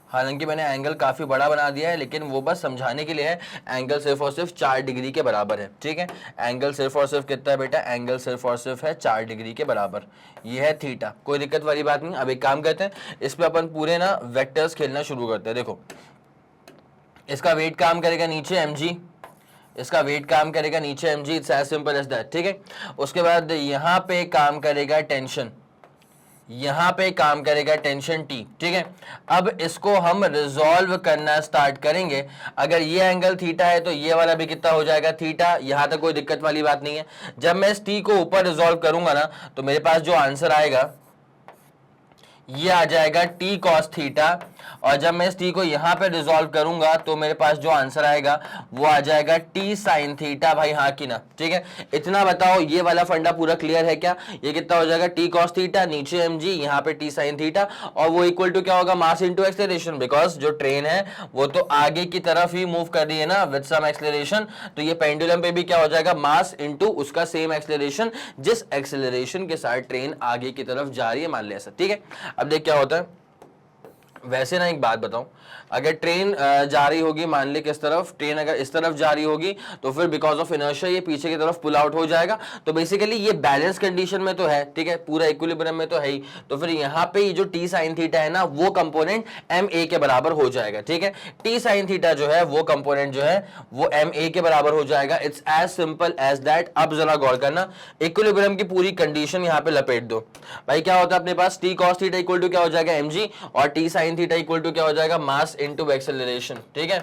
हालांकि मैंने एंगल काफी बड़ा बना दिया है, लेकिन वो बस समझाने के लिए है। एंगल सिर्फ और सिर्फ 4 डिग्री के बराबर है, ठीक है। एंगल सिर्फ और सिर्फ कितना है बेटा, एंगल सिर्फ और सिर्फ है 4 डिग्री के बराबर। ये है थीटा, कोई दिक्कत वाली बात नहीं। अब एक काम करते हैं, इस पे अपन पूरे ना वेक्टर्स खेलना शुरू करते हैं। देखो इसका वेट काम करेगा नीचे mg, इसका वेट काम करेगा नीचे mg, it's as simple as that, ठीक है। उसके बाद यहाँ पे काम करेगा टेंशन, यहाँ पे काम करेगा टेंशन T, ठीक है। अब इसको हम रिजॉल्व करना स्टार्ट करेंगे। अगर ये एंगल थीटा है तो ये वाला भी कितना हो जाएगा थीटा। यहाँ तक कोई दिक्कत वाली बात नहीं है। जब मैं इस T को ऊपर रिजॉल्व करूंगा ना तो मेरे पास जो आंसर आएगा ये आ जाएगा T cos थीटा, और जब मैं इस T को यहाँ पे रिजॉल्व करूंगा तो मेरे पास जो आंसर आएगा वो आ जाएगा T sin थीटा। भाई हाँ कि ना, ठीक है। इतना बताओ ये वाला फंडा पूरा क्लियर है क्या। ये कितना हो जाएगा T cos थीटा, नीचे mg, यहाँ पे T sin थीटा, और वो इक्वल टू क्या होगा मास इंटू एक्सेलरेशन, बिकॉज जो ट्रेन है वो तो आगे की तरफ ही मूव कर रही है ना विद सम एक्सेलरेशन। तो ये पेंडुलम पे भी क्या हो जाएगा मास इंटू उसका सेम एक्सेलरेशन, जिस एक्सेलरेशन के साथ ट्रेन आगे की तरफ जा रही है, मान लिया ऐसा, ठीक है। अब देख क्या होता है। वैसे ना एक बात बताऊं, अगर ट्रेन जा रही होगी, मान ले किस तरफ, ट्रेन अगर इस तरफ जा रही होगी तो फिर बिकॉज ऑफ इनर्शिया ये पीछे की तरफ पुल आउट हो जाएगा। तो बेसिकली ये बैलेंस कंडीशन में तो है, ठीक है, पूरा इक्विलिब्रियम में तो है ही। तो फिर यहाँ पे ये जो टी साइन थीटा है ना वो कंपोनेंट एम ए के बराबर हो जाएगा, ठीक है। टी साइन थीटा जो है वो कंपोनेंट जो है वो एम ए के बराबर हो जाएगा। It's as simple as that. अब जरा गौर करना, इक्विलिब्रियम की पूरी कंडीशन यहाँ पे लपेट दो। भाई क्या होता है अपने पास, T cos theta equal to क्या हो जाएगा mg, और T sine theta equal to क्या हो जाएगा मास इनटू एक्सेलरेशन, ठीक है।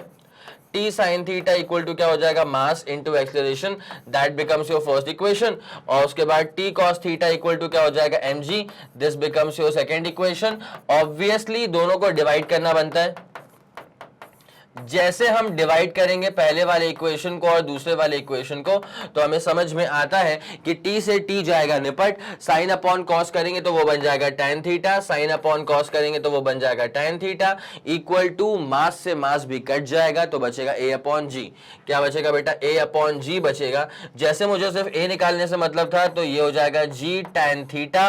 T sine theta equal to क्या हो जाएगा, mass into acceleration, that becomes your first equation. और उसके बाद T cos theta equal to क्या हो जाएगा, mg, this becomes your second equation. Obviously दोनों को डिवाइड करना बनता है। जैसे हम डिवाइड करेंगे पहले वाले इक्वेशन को और दूसरे वाले इक्वेशन को, तो हमें समझ में आता है कि t से t जाएगा निपट, साइन अपॉन कॉस करेंगे तो वो बन जाएगा tan theta, sine upon cos करेंगे तो वो बन जाएगा tan theta, equal to mass से मास भी कट जाएगा तो बचेगा a अपॉन जी। क्या बचेगा बेटा, a अपॉन जी बचेगा। जैसे मुझे सिर्फ a निकालने से मतलब था, तो ये हो जाएगा g tan थीटा।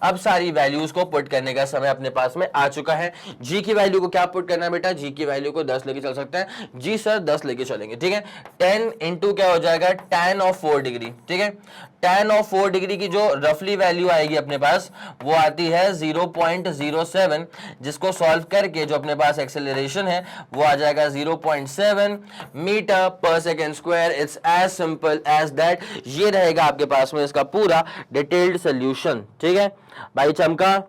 अब सारी वैल्यूज को पुट करने का समय अपने पास में आ चुका है। g की वैल्यू को क्या पुट करना है बेटा, g की वैल्यू को 10 लेके सकते हैं जी सर, 10 लेके चलेंगे, ठीक है। 10 इंटू क्या हो जाएगा, tan ऑफ 4 डिग्री, ठीक है। tan ऑफ 4 डिग्री की जो रफली वैल्यू आएगी अपने पास वो आती है 0.07, जिसको सॉल्व करके जो अपने पास एक्सेलरेशन है वो आ जाएगा 0.7 metre per second square. It's as simple as that. ये रहेगा आपके पास में इसका पूरा डिटेल्ड सोल्यूशन, ठीक है भाई। चमका,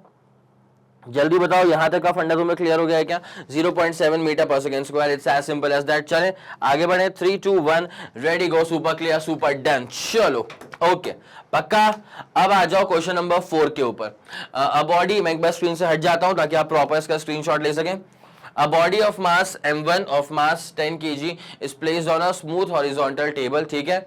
जल्दी बताओ, यहां तक का फंडा तुम्हें क्लियर हो गया है क्या? 0.7 metre per second square, it's as simple as that. चलें आगे बढ़े, 3 2 1 ready go, super clear, super done. चलो ओके पक्का। अब आ जाओ क्वेश्चन नंबर 4 के ऊपर। अ बॉडी, मैं एक बार स्क्रीन से हट जाता हूं ताकि आप प्रॉपर इसका स्क्रीनशॉट ले सकें। A body of mass m1 of mass 10 kg is placed on a smooth horizontal table, ठीक है।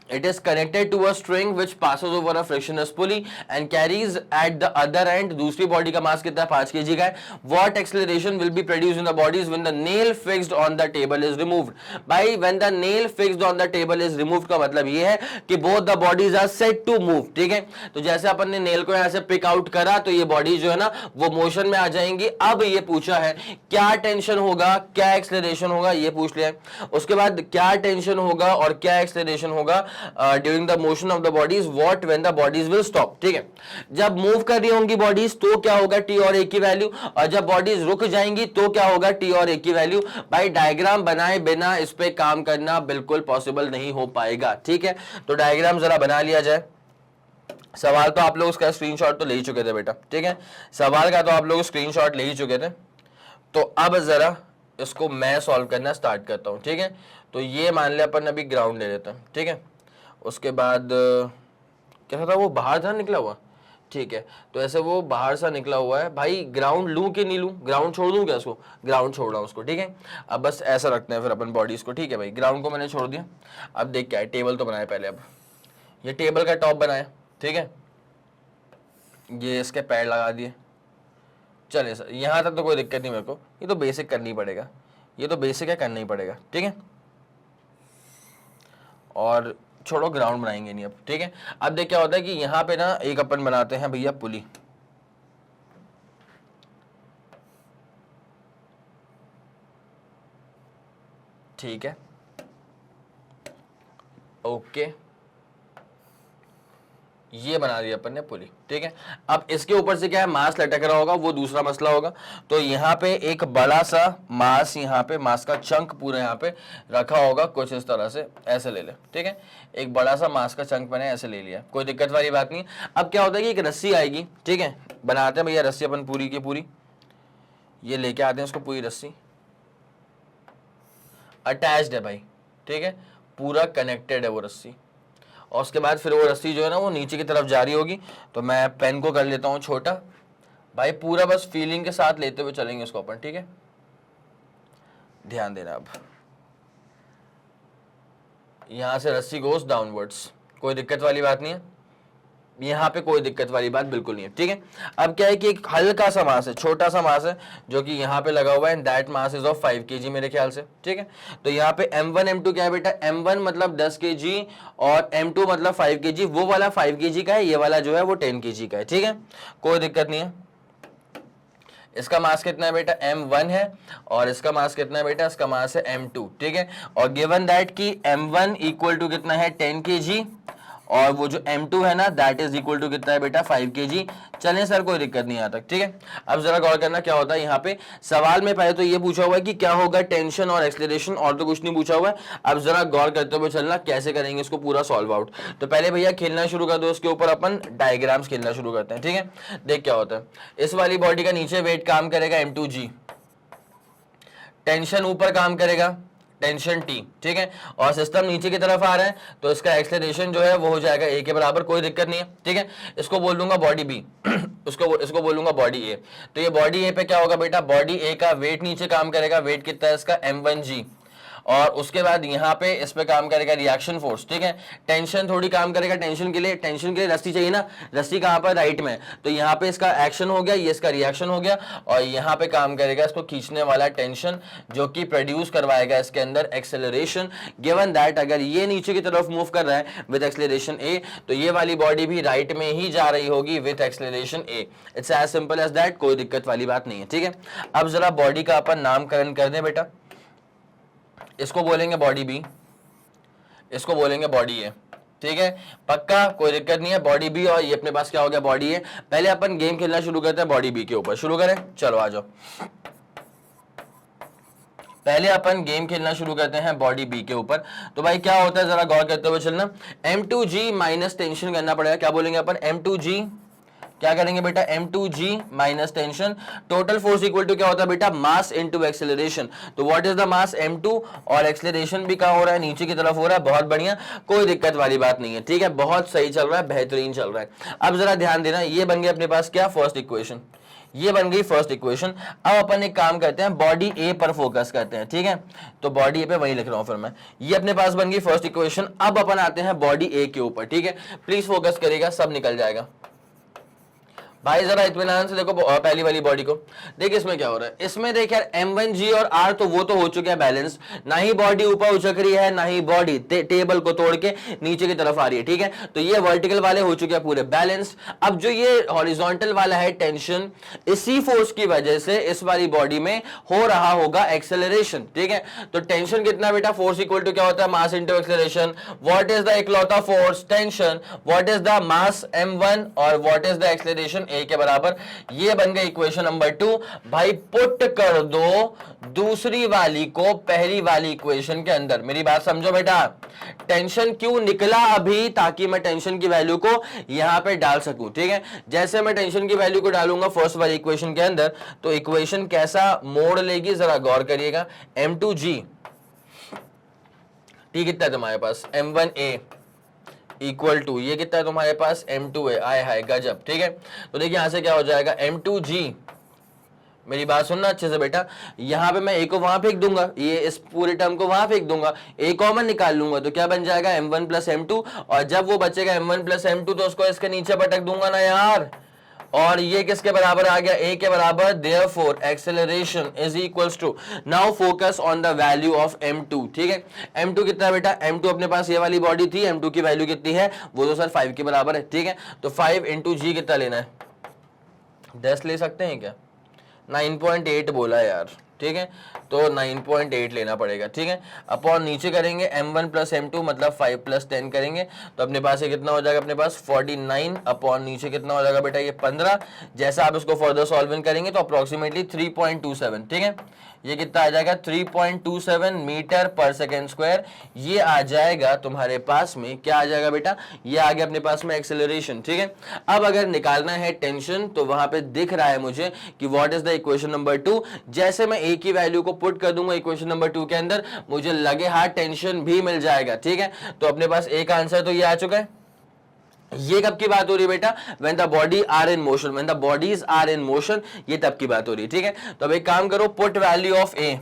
It is connected to a string which passes over a frictionless pulley and carries at the other end. दूसरी body का मास कितना है, 5 kg का है। What acceleration will be produced in the bodies when the nail fixed on the table is removed? भाई when the nail fixed on the table is removed का मतलब ये है कि both the bodies are set to move, ठीक है। तो जैसे अपन ने नेल को यहाँ से पिक आउट करा तो ये बॉडी जो है ना वो मोशन में आ जाएंगी। अब ये पूछा है क्या टेंशन होगा, क्या एक्सेलरेशन होगा, ये पूछ लिया है। उसके बाद क्या टेंशन होगा और क्या एक्सेलरेशन होगा during the motion of the bodies, what when the bodies will stop, ठीक है। जब मूव कर रही होंगी बॉडीज तो क्या होगा, टी और ए की वैल्यू, और जब बॉडीज रुक जाएंगी तो क्या होगा, टी और ए की वैल्यू। भाई डायग्राम बनाए बिना इस पे काम करना बिल्कुल पॉसिबल नहीं हो पाएगा, ठीक है। तो डायग्राम जरा बना लिया जाए। सवाल तो आप लोग उसका स्क्रीनशॉट तो ले ही चुके थे बेटा, ठीक है। सवाल का तो आप लोग स्क्रीनशॉट ले ही चुके थे। तो अब जरा इसको मैं सॉल्व करना स्टार्ट करता हूं, ठीक है। तो ये मान लिया अपन अभी ग्राउंड ले लेते हैं, ठीक है। उसके बाद कैसा था वो, बाहर था निकला हुआ, ठीक है। तो ऐसे वो बाहर सा निकला हुआ है। भाई ग्राउंड लूं कि नहीं लूं, ग्राउंड छोड़ दूं क्या उसको, ग्राउंड छोड़ रहा हूं उसको, ठीक है। अब बस ऐसा रखते हैं फिर अपन बॉडीज को, ठीक है भाई। ग्राउंड को मैंने छोड़ दिया। अब देख क्या है, टेबल तो बनाया पहले। अब ये टेबल का टॉप बनाया, ठीक है। ये इसके पैर लगा दिए। चले सर, यहां तक तो कोई दिक्कत नहीं मेरे को, ये तो बेसिक करनी पड़ेगा, ये तो बेसिक है, करना ही पड़ेगा, ठीक है। और छोड़ो ग्राउंड बनाएंगे नहीं अब, ठीक है। अब देख क्या होता है कि यहां पे ना एक अपन बनाते हैं भैया पुली, ठीक है। ओके ये बना दिया अपन ने पुली, ठीक है। अब इसके ऊपर से क्या है, मास लटक रहा होगा, वो दूसरा मसला होगा। तो यहाँ पे एक बड़ा सा मास, यहाँ पे मास का चंक पूरा यहाँ पे रखा होगा कुछ इस तरह से, ऐसे ले ले, ठीक है। एक बड़ा सा मास का चंक मैंने ऐसे ले लिया, कोई दिक्कत वाली बात नहीं। अब क्या होता है कि एक रस्सी आएगी, ठीक है। बनाते हैं भैया रस्सी अपन पूरी की पूरी, ये लेके आते हैं उसको, पूरी रस्सी अटैच्ड है भाई, ठीक है, पूरा कनेक्टेड है वो रस्सी। और उसके बाद फिर वो रस्सी जो है ना वो नीचे की तरफ जा रही होगी। तो मैं पेन को कर लेता हूँ छोटा भाई, पूरा बस फीलिंग के साथ लेते हुए चलेंगे उसको अपन, ठीक है। ध्यान देना, अब यहां से रस्सी गोस डाउनवर्ड्स, कोई दिक्कत वाली बात नहीं है, यहाँ पे कोई दिक्कत वाली बात बिल्कुल नहीं है, ठीक है। अब क्या है कि एक हल्का सा मास है, छोटा सा मास है जो कि यहाँ पे लगा हुआ है, that mass is of 5 kg मेरे ख्याल से, ठीक है। तो यहाँ पे m1 m2 क्या है बेटा, m1 मतलब 10 kg और m2 मतलब 5 kg। वो वाला 5 kg का है, ये वाला जो है वो 10 kg का है, ठीक है, कोई दिक्कत नहीं है। इसका मास कितना है बेटा, m1 है, और इसका मास कितना है बेटा, इसका मास है m2, ठीक है। और गिवन दैट कि m1 इक्वल टू कितना है 10 kg, और वो जो m2 है ना दैट इज इक्वल टू कितना है बेटा 5 kg। चलें सर कोई दिक्कत नहीं यहाँ तक, ठीक है। अब जरा गौर करना क्या होता है यहाँ पे सवाल में, पहले तो ये पूछा हुआ है कि क्या होगा टेंशन और एक्सेलरेशन, और तो कुछ नहीं पूछा हुआ है। अब जरा गौर करते हुए चलना कैसे करेंगे इसको पूरा सॉल्व आउट। तो पहले भैया खेलना शुरू कर दो, उसके ऊपर अपन डायग्राम्स खेलना शुरू करते हैं, ठीक है। देख क्या होता है, इस वाली बॉडी का नीचे वेट काम करेगा m2g, टेंशन ऊपर काम करेगा, टेंशन टी, ठीक है, और सिस्टम नीचे की तरफ आ रहा है तो इसका एक्सेलरेशन जो है वो हो जाएगा ए के बराबर, कोई दिक्कत नहीं है, ठीक है। इसको बोल दूंगा बॉडी बी इसको बोलूंगा बॉडी ए। तो ये बॉडी ए पे क्या होगा बेटा, बॉडी ए का वेट नीचे काम करेगा, वेट कितना है इसका m1g, और उसके बाद यहाँ पे इस पे काम करेगा रिएक्शन फोर्स, ठीक है। टेंशन थोड़ी काम करेगा, टेंशन के लिए रस्सी चाहिए ना, रस्सी कहाँ पर, राइट में, तो यहाँ पे इसका एक्शन हो गया, ये इसका रिएक्शन हो गया, और यहाँ पे काम करेगा इसको खींचने वाला टेंशन, जो कि प्रोड्यूस करवाएगा इसके अंदर एक्सेलरेशन। गिवन दैट अगर ये नीचे की तरफ मूव कर रहा है विद एक्सेलरेशन ए, तो ये वाली बॉडी भी राइट में ही जा रही होगी with acceleration A. It's as simple as that, कोई दिक्कत वाली बात नहीं है, ठीक है। अब जरा बॉडी का अपन नामकरण कर दें बेटा, इसको बोलेंगे बॉडी बी, इसको बोलेंगे बॉडी ए, ठीक है, पक्का, कोई दिक्कत नहीं है, बॉडी बी, और ये अपने पास क्या हो गया, बॉडी ए। पहले अपन गेम खेलना शुरू करते हैं बॉडी बी के ऊपर, शुरू करें, चलो आ जाओ। पहले अपन गेम खेलना शुरू करते हैं बॉडी बी के ऊपर। तो भाई क्या होता है जरा गौर करते हुए चलना, m2g माइनस टेंशन करना पड़ेगा, क्या बोलेंगे अपन, m2g, क्या करेंगे बेटा, m2g minus tension, total force equal to क्या होता है बेटा, मास इनटू एक्सेलरेशन। तो what is the mass, m2, और एक्सेलरेशन भी क्या हो रहा है, नीचे की तरफ हो रहा है, बहुत बढ़िया, कोई दिक्कत वाली बात नहीं है, ठीक है, बहुत सही चल रहा है, बेहतरीन चल रहा है। अब जरा ध्यान देना, ये बन गया अपने पास क्या, फर्स्ट इक्वेशन, ये बन गई फर्स्ट इक्वेशन। अब अपन एक काम करते हैं, बॉडी ए पर फोकस करते हैं, ठीक है, तो बॉडी ए पे वही लिख रहा हूं फिर मैं, ये अपने पास बन गई फर्स्ट इक्वेशन। अब अपन आते हैं बॉडी ए के ऊपर, ठीक है, प्लीज फोकस करिएगा, सब निकल जाएगा भाई, जरा इत्मीनान से देखो पहली वाली बॉडी को, देख इसमें क्या हो रहा है, इसमें देख यार m1g और r तो वो तो हो चुके हैं बैलेंस, ना ही बॉडी ऊपर उछक रही है, ना ही बॉडी टेबल को तोड़ के नीचे की तरफ आ रही है, ठीक है, तो ये वर्टिकल वाले हो चुके हैं पूरे बैलेंस। अब जो ये हॉरिजॉन्टल वाला है टेंशन, इसी फोर्स की वजह से इस वाली बॉडी में हो रहा होगा एक्सेलरेशन, ठीक है। तो टेंशन कितना बेटा, फोर्स इक्वल टू क्या होता है, mass into acceleration. What is the इकलौता force, tension, what is the mass m1, और what is the acceleration a के बराबर। ये बन गई इक्वेशन नंबर 2। भाई पुट कर दो दूसरी वाली को पहली वाली इक्वेशन के अंदर, मेरी बात समझो बेटा, टेंशन क्यों निकला अभी, ताकि मैं टेंशन की वैल्यू को यहां पे डाल सकूं, ठीक है। जैसे मैं टेंशन की वैल्यू को डालूंगा फर्स्ट वाली इक्वेशन के अंदर, तो इक्वेशन कैसा मोड़ लेगी जरा गौर करिएगा, m2g, ठीक, कितना है तुम्हारे पास, m1a इक्वल टू, ये कितना है तुम्हारे पास, m2 है, आए हाय गजब, ठीक है। तो देखिए यहां से क्या हो जाएगा, m2g, मेरी बात सुनना अच्छे से बेटा, यहां पे मैं a को वहां फेंक दूंगा, ये इस पूरे टर्म को वहां फेंक दूंगा, a कॉमन निकाल लूंगा, तो क्या बन जाएगा m1 प्लस m2, और जब वो बचेगा m1 प्लस m2 तो उसको इसके नीचे पटक दूंगा ना यार, और ये किसके बराबर आ गया, a के बराबर, therefore acceleration is equals to, now focus on the value of m2, ठीक है। m2 कितना है बेटा, m2 अपने पास ये वाली बॉडी थी, m2 की वैल्यू कितनी है, वो तो सर 5 के बराबर है, ठीक है। तो 5 इंटू जी कितना लेना है, 10 ले सकते हैं क्या, 9.8 बोला यार, ठीक है, तो 9.8 लेना पड़ेगा, ठीक है। अपॉन नीचे करेंगे m1 प्लस m2 मतलब 5 प्लस 10 करेंगे, तो अपने पास ये कितना हो जाएगा, अपने पास 49 अपॉन नीचे कितना हो जाएगा बेटा, ये 15। जैसा आप इसको फर्दर सॉल्व करेंगे तो अप्रोक्सीमेटली 3.27, ठीक है, ये कितना आ जाएगा 3.27 मीटर पर सेकेंड स्क्वायर। ये आ जाएगा तुम्हारे पास में, क्या आ जाएगा बेटा, ये आ गया अपने पास में एक्सेलरेशन, ठीक है। अब अगर निकालना है टेंशन, तो वहां पे दिख रहा है मुझे कि what is the equation number 2। जैसे मैं ए की वैल्यू को पुट कर दूंगा इक्वेशन नंबर 2 के अंदर, मुझे लगे हाथ टेंशन भी मिल जाएगा, ठीक है। तो अपने पास ए का आंसर तो ये आ चुका है। ये कब की बात हो रही है बेटा, when the body are in motion, when the bodies are in motion, ये तब की बात हो रही है, ठीक है। तो अब एक काम करो, put value of a,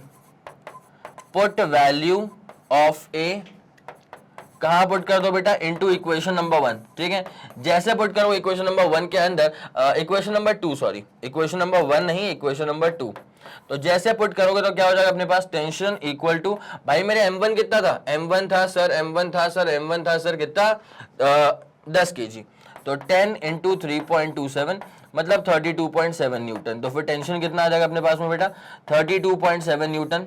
put value of a कहां पुट कर दो बेटा, इनटू इक्वेशन नंबर 1, ठीक है। जैसे पुट करो इक्वेशन नंबर 1 के अंदर, equation number 2 sorry, equation number 1 नहीं, इक्वेशन नंबर 2, तो जैसे पुट करोगे तो क्या हो जाएगा अपने पास, टेंशन इक्वल टू, भाई मेरे m1 कितना था, m1 था सर, m1 था सर, m1 था सर, कितना 10 kg, तो 10 इंटू 3.27 मतलब 32.7 न्यूटन। तो फिर टेंशन कितना आ जाएगा अपने पास में बेटा, 32.7 newton.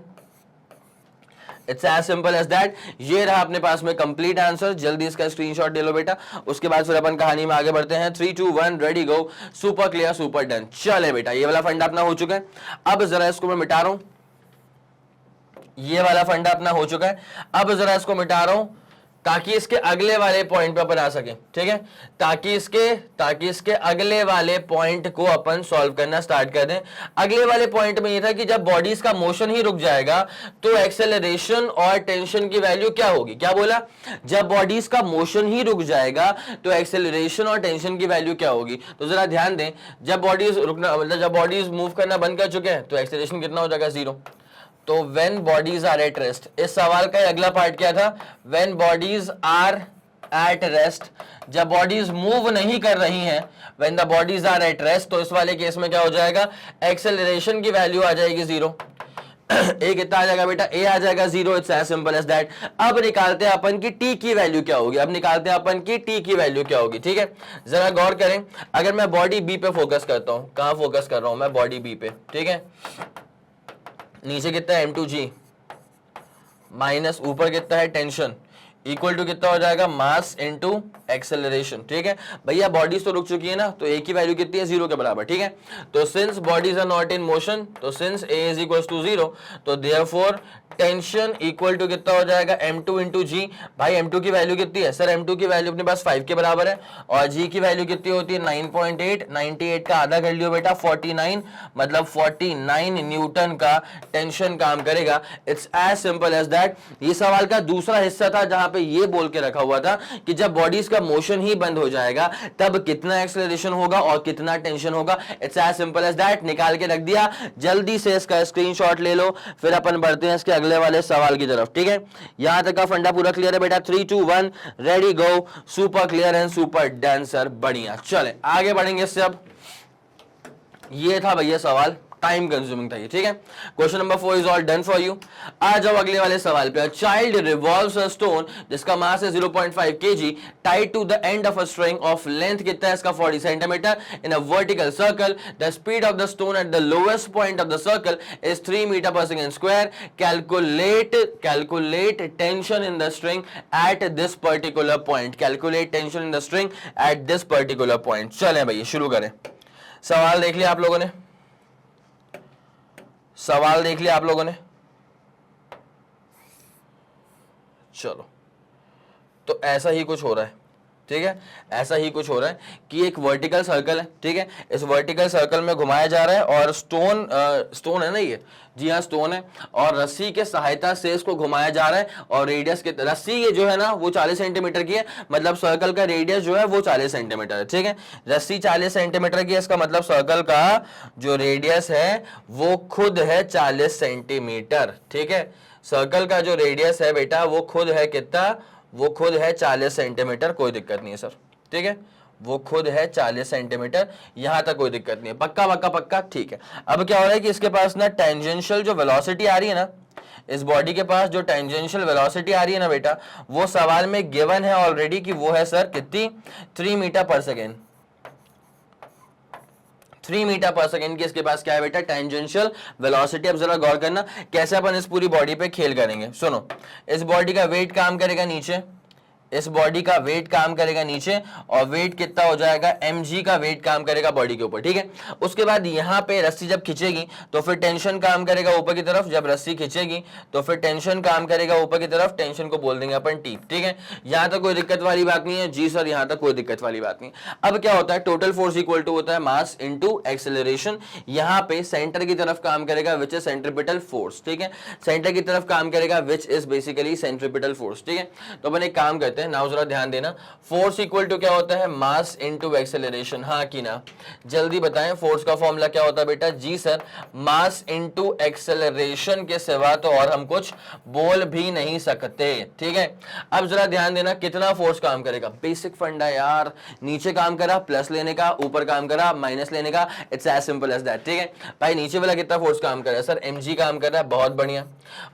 It's as simple as that. ये रहा अपने पास में कंप्लीट आंसर, जल्दी इसका स्क्रीनशॉट ले लो बेटा। उसके बाद फिर अपन कहानी में आगे बढ़ते हैं। 3 2 1 ready go, super clear, super done. चले बेटा, ये वाला फंडा अपना हो चुका है। अब जरा इसको मैं मिटा रहा हूं, ये वाला फंडा अपना हो चुका है। अब जरा इसको मिटा रहा हूं, ताकि इसके अगले वाले पॉइंट पे अपन आ सके, ठीक है, ताकि इसके अगले वाले पॉइंट को अपन सॉल्व करना स्टार्ट कर दें। अगले वाले पॉइंट में ये था कि जब बॉडीज का मोशन ही रुक जाएगा तो एक्सेलरेशन और टेंशन की वैल्यू क्या होगी, क्या बोला, जब बॉडीज का मोशन ही रुक जाएगा तो एक्सेलरेशन और टेंशन की वैल्यू क्या होगी। तो जरा ध्यान दें, जब बॉडीज रुकना मतलब जब बॉडीज मूव करना बंद कर चुके हैं तो एक्सेलरेशन कितना हो जाएगा, 0। तो when bodies are at rest, इस सवाल का अगला पार्ट क्या था, when bodies are at rest, जब बॉडीज मूव नहीं कर रही हैं, when the bodies are at rest, तो इस वाले केस में क्या हो जाएगा, एक्सेलरेशन की वैल्यू आ जाएगी 0। ए कितना आ जाएगा बेटा, ए आ जाएगा 0। It's as simple as that. अब निकालते हैं अपन की टी की वैल्यू क्या होगी, अब निकालते हैं अपन की टी की वैल्यू क्या होगी, ठीक है। जरा गौर करें, अगर मैं बॉडी बी पे फोकस करता हूं, कहां फोकस कर रहा हूं मैं, बॉडी बी पे, ठीक है, नीचे कितना है m2g माइनस ऊपर कितना है टेंशन, इक्वल टू कितना हो जाएगा, मास इनटू एक्सेलरेशन, ठीक है। भैया बॉडीज तो रुक चुकी है ना, तो ए की वैल्यू कितनी है, 0 के बराबर, ठीक है। तो since bodies are not in motion, तो since a is equal to 0, तो देयरफॉर टेंशन इक्वल टू कितना हो जाएगा, m2 इंटू जी। भाई m2 की वैल्यू कितनी है सर, m2 की वैल्यू अपने पास 5 के बराबर है, और g की वैल्यू कितनी होती है, 9.8, 98 का आधा कर लियो बेटा 49, मतलब 49 न्यूटन का टेंशन काम करेगा। It's as simple as that. ये सवाल का दूसरा हिस्सा था जहां पे ये बोल के रखा हुआ था कि जब बॉडीज का मोशन ही बंद हो जाएगा तब कितना एक्सेलरेशन होगा और कितना टेंशन होगा। It's as simple as that, निकाल के रख दिया। जल्दी से इसका स्क्रीनशॉट ले लो, फिर अपन बढ़ते हैं इसके अगले वाले सवाल की तरफ, ठीक है। यहां तक का फंडा पूरा क्लियर है बेटा, 3 2 1 ready go, super clear and super dancer, बढ़िया। चले आगे बढ़ेंगे इससे। अब ये था भैया सवाल, टाइम कंज्यूमिंग था ये, ठीक है। Question number 4 is all done for you. आ जाओ अगले वाले सवाल पे। चाइल्ड रिवॉल्व्स अ स्टोन जिसका मास है 0.5 kg tied to the end of a string of length कितना है इसका 40 centimetre in a vertical circle. The speed of the stone at the lowest point of the circle is 3 metre per second square. Calculate tension in the string at this particular point. Calculate tension in the string at this particular point. चलें भैया शुरू करें। सवाल देख लिया आप लोगों ने, सवाल देख लिया आप लोगों ने, चलो। तो ऐसा ही कुछ हो रहा है, ठीक है, ऐसा ही कुछ हो रहा है कि एक वर्टिकल सर्कल है, ठीक है, इस वर्टिकल सर्कल में घुमाया जा रहा है और स्टोन है ना ये, जी हाँ स्टोन है, और रस्सी के सहायता से इसको घुमाया जा रहा है। और रेडियस के रस्सी ये जो है ना वो 40 सेंटीमीटर की है, मतलब सर्कल का रेडियस जो है वो 40 सेंटीमीटर है, ठीक है। रस्सी 40 सेंटीमीटर की है, इसका मतलब सर्कल का जो रेडियस है वो खुद है 40 सेंटीमीटर, ठीक है। सर्कल का जो रेडियस है बेटा वो खुद है कितना, वो खुद है 40 सेंटीमीटर, कोई दिक्कत नहीं है सर, ठीक है, वो खुद है 40 सेंटीमीटर, यहां तक कोई दिक्कत नहीं है, पक्का पक्का पक्का, ठीक है। अब क्या हो रहा है कि इसके पास ना टेंजेंशियल जो वेलोसिटी आ रही है ना, इस बॉडी के पास जो टेंजेंशियल वेलोसिटी आ रही है ना बेटा, वो सवाल में गिवन है ऑलरेडी कि वो है सर कितनी, 3 metre per second. 3 metre per second की इसके पास क्या है बेटा, टेंजेंशियल वेलोसिटी। अब जरा गौर करना कैसे अपन इस पूरी बॉडी पे खेल करेंगे। सुनो, इस बॉडी का वेट काम करेगा नीचे, इस बॉडी का वेट काम करेगा नीचे, और वेट कितना हो जाएगा, mg का वेट काम करेगा बॉडी के ऊपर, ठीक है। उसके बाद यहाँ पे रस्सी जब खींचेगी तो फिर टेंशन काम करेगा ऊपर की तरफ, जब रस्सी खींचेगी तो फिर टेंशन काम करेगा ऊपर की तरफ, टेंशन को बोल देंगे अपन टी, ठीक है। यहाँ तक कोई दिक्कत वाली बात नहीं है, जी सर यहाँ तक कोई दिक्कत वाली बात नहीं। अब क्या होता है, टोटल फोर्स इक्वल टू होता है मास इंटू एक्सेलरेशन। यहाँ पे सेंटर की तरफ काम करेगा विच इज सेंट्रीपिटल फोर्स, ठीक है, सेंटर की तरफ काम करेगा which is basically centripetal force, ठीक है। तो अपन एक काम करते हैं, नाउ जरा ध्यान देना, फोर्स इक्वल टू क्या होता है, मास इनटू एक्सेलरेशन, हाँ कि ना, जल्दी बताएं फोर्स का फॉर्मूला क्या होता है बेटा, जी सर मास इनटू एक्सेलरेशन के सिवा तो और हम कुछ बोल भी नहीं सकते, ठीक है। अब जरा ध्यान देना कितना फोर्स काम करेगा, बेसिक फंडा यार, नीचे काम करा प्लस लेने का, ऊपर काम करा माइनस लेने का, it's as simple as that, ठीक है। भाई नीचे वाला कितना फोर्स काम कर रहा है सर, mg काम कर रहा है, बहुत बढ़िया,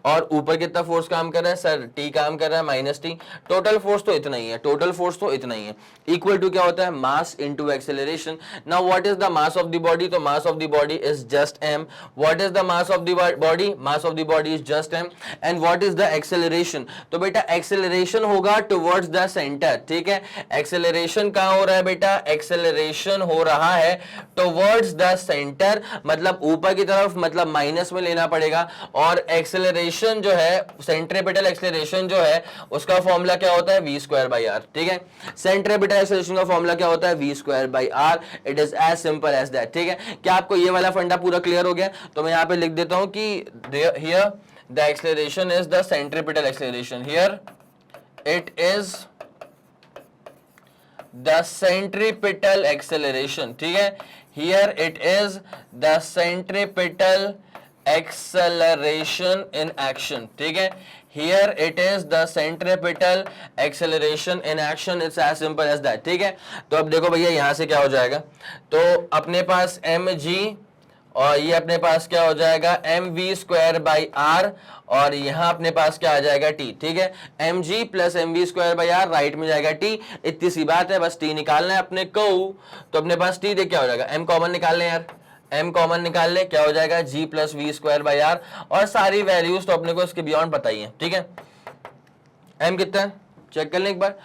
और ऊपर कितना फोर्स काम कर रहा है सर, t काम कर रहा है माइनस टी। टोटल फोर्स फोर्स तो इतना ही है, टोटल फोर्स तो इतना ही है, इक्वल टू क्या होता है, mass into acceleration. Now what is the mass of the body, तो mass of the body is just m। What is the mass of the body, mass of the body is just m। And what is the acceleration, तो बेटा acceleration होगा towards the centre, ठीक है। Acceleration कहां हो रहा है बेटा, एक्सेलरेशन हो रहा है टुवर्ड्स द सेंटर, मतलब ऊपर की तरफ, मतलब माइनस में लेना पड़ेगा। और एक्सेलरेशन जो है, सेंट्रीपिटल एक्सेलरेशन जो है, उसका फॉर्मूला क्या होता है, v स्क्वायर बाई आर, ठीक है। सेंट्रीपिटल एक्सेलरेशन का फॉर्मूला क्या होता है, v square by R. It is as simple as that, ठीक है। क्या आपको ये वाला फंडा पूरा क्लियर हो गया? तो मैं यहां पे लिख देता हूं कि here the acceleration is the centripetal acceleration, here it is the centripetal acceleration, ठीक है। Here it is the centripetal acceleration in action, ठीक है। Here it is the centripetal acceleration in action, it's as simple as that, ठीक है। तो अब देखो भैया यहां से क्या हो जाएगा, तो अपने पास mg और ये अपने पास क्या हो जाएगा, mv स्क्वायर बाई आर, और यहां अपने पास क्या आ जाएगा t, ठीक है। mg plus mv square by R, right में जाएगा t, इतनी सी बात है, बस t निकालना है अपने को। तो अपने पास t देख क्या हो जाएगा, m कॉमन निकाल लें यार, m कॉमन निकाल ले, क्या हो जाएगा, g plus V square by R, और सारी वैल्यूज तो अपने को इसके बियॉन्ड बताइए, ठीक है। m कितना है चेक कर लें एक बार,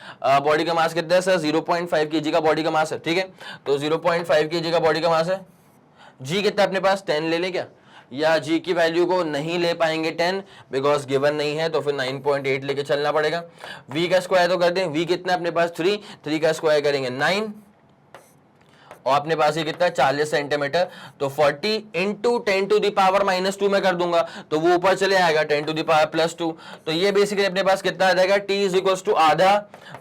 बॉडी का मास कितना है सर, 0.5 kg का बॉडी का मास है, ठीक है। तो 0.5 kg का बॉडी का मास है, g कितना अपने पास 10 ले लें क्या, या g की वैल्यू को नहीं ले पाएंगे 10 बिकॉज गिवन नहीं है, तो फिर 9.8 लेके चलना पड़ेगा। v का स्क्वायर तो कर दें, v कितना अपने पास 3 का स्क्वायर करेंगे 9, और अपने पास ये कितना है 40 सेंटीमीटर, तो 40 इंटू 10 टू द पावर -2 में कर दूंगा, तो वो ऊपर चले आएगा 10 टू द पावर +2। तो ये बेसिकली अपने पास कितना आ जाएगा, t इज इक्वल टू आधा,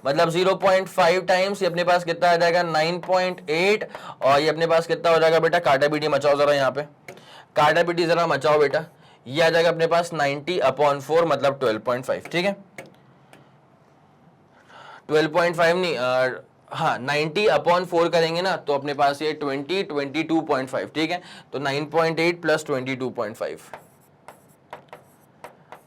मतलब 0.5 टाइम्स, ये अपने पास कितना आ जाएगा 9.8, और ये अपने पास कितना हो जाएगा बेटा, काटा पीटी मचाओ जरा, यहाँ पे काटा पीटी जरा मचाओ बेटा, ये आ जाएगा अपने पास 90/4, मतलब 12.5, ठीक है। 12.5 नहीं, हाँ 90/4 करेंगे ना, तो अपने पास ये 22.5, ठीक है। तो 9.8 प्लस 22.5।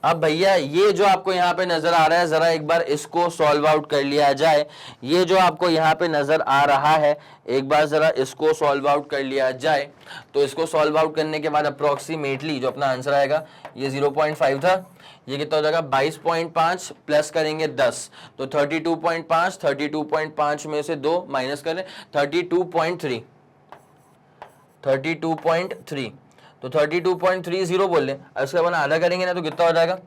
अब भैया ये जो आपको यहाँ पे नजर आ रहा है, जरा एक बार इसको सॉल्व आउट कर लिया जाए। ये जो आपको यहाँ पे नजर आ रहा है, एक बार जरा इसको सॉल्व आउट कर लिया जाए। तो इसको सॉल्व आउट करने के बाद अप्रोक्सीमेटली जो अपना आंसर आएगा, ये 0.5 था, ये कितना हो जाएगा 22.5 प्लस करेंगे 10, तो 32.5, 32.5 में से 2 माइनस करें 32.3, 32.3, तो 32.30 बोल लें। इसके बाद आधा करेंगे ना, तो कितना हो जाएगा,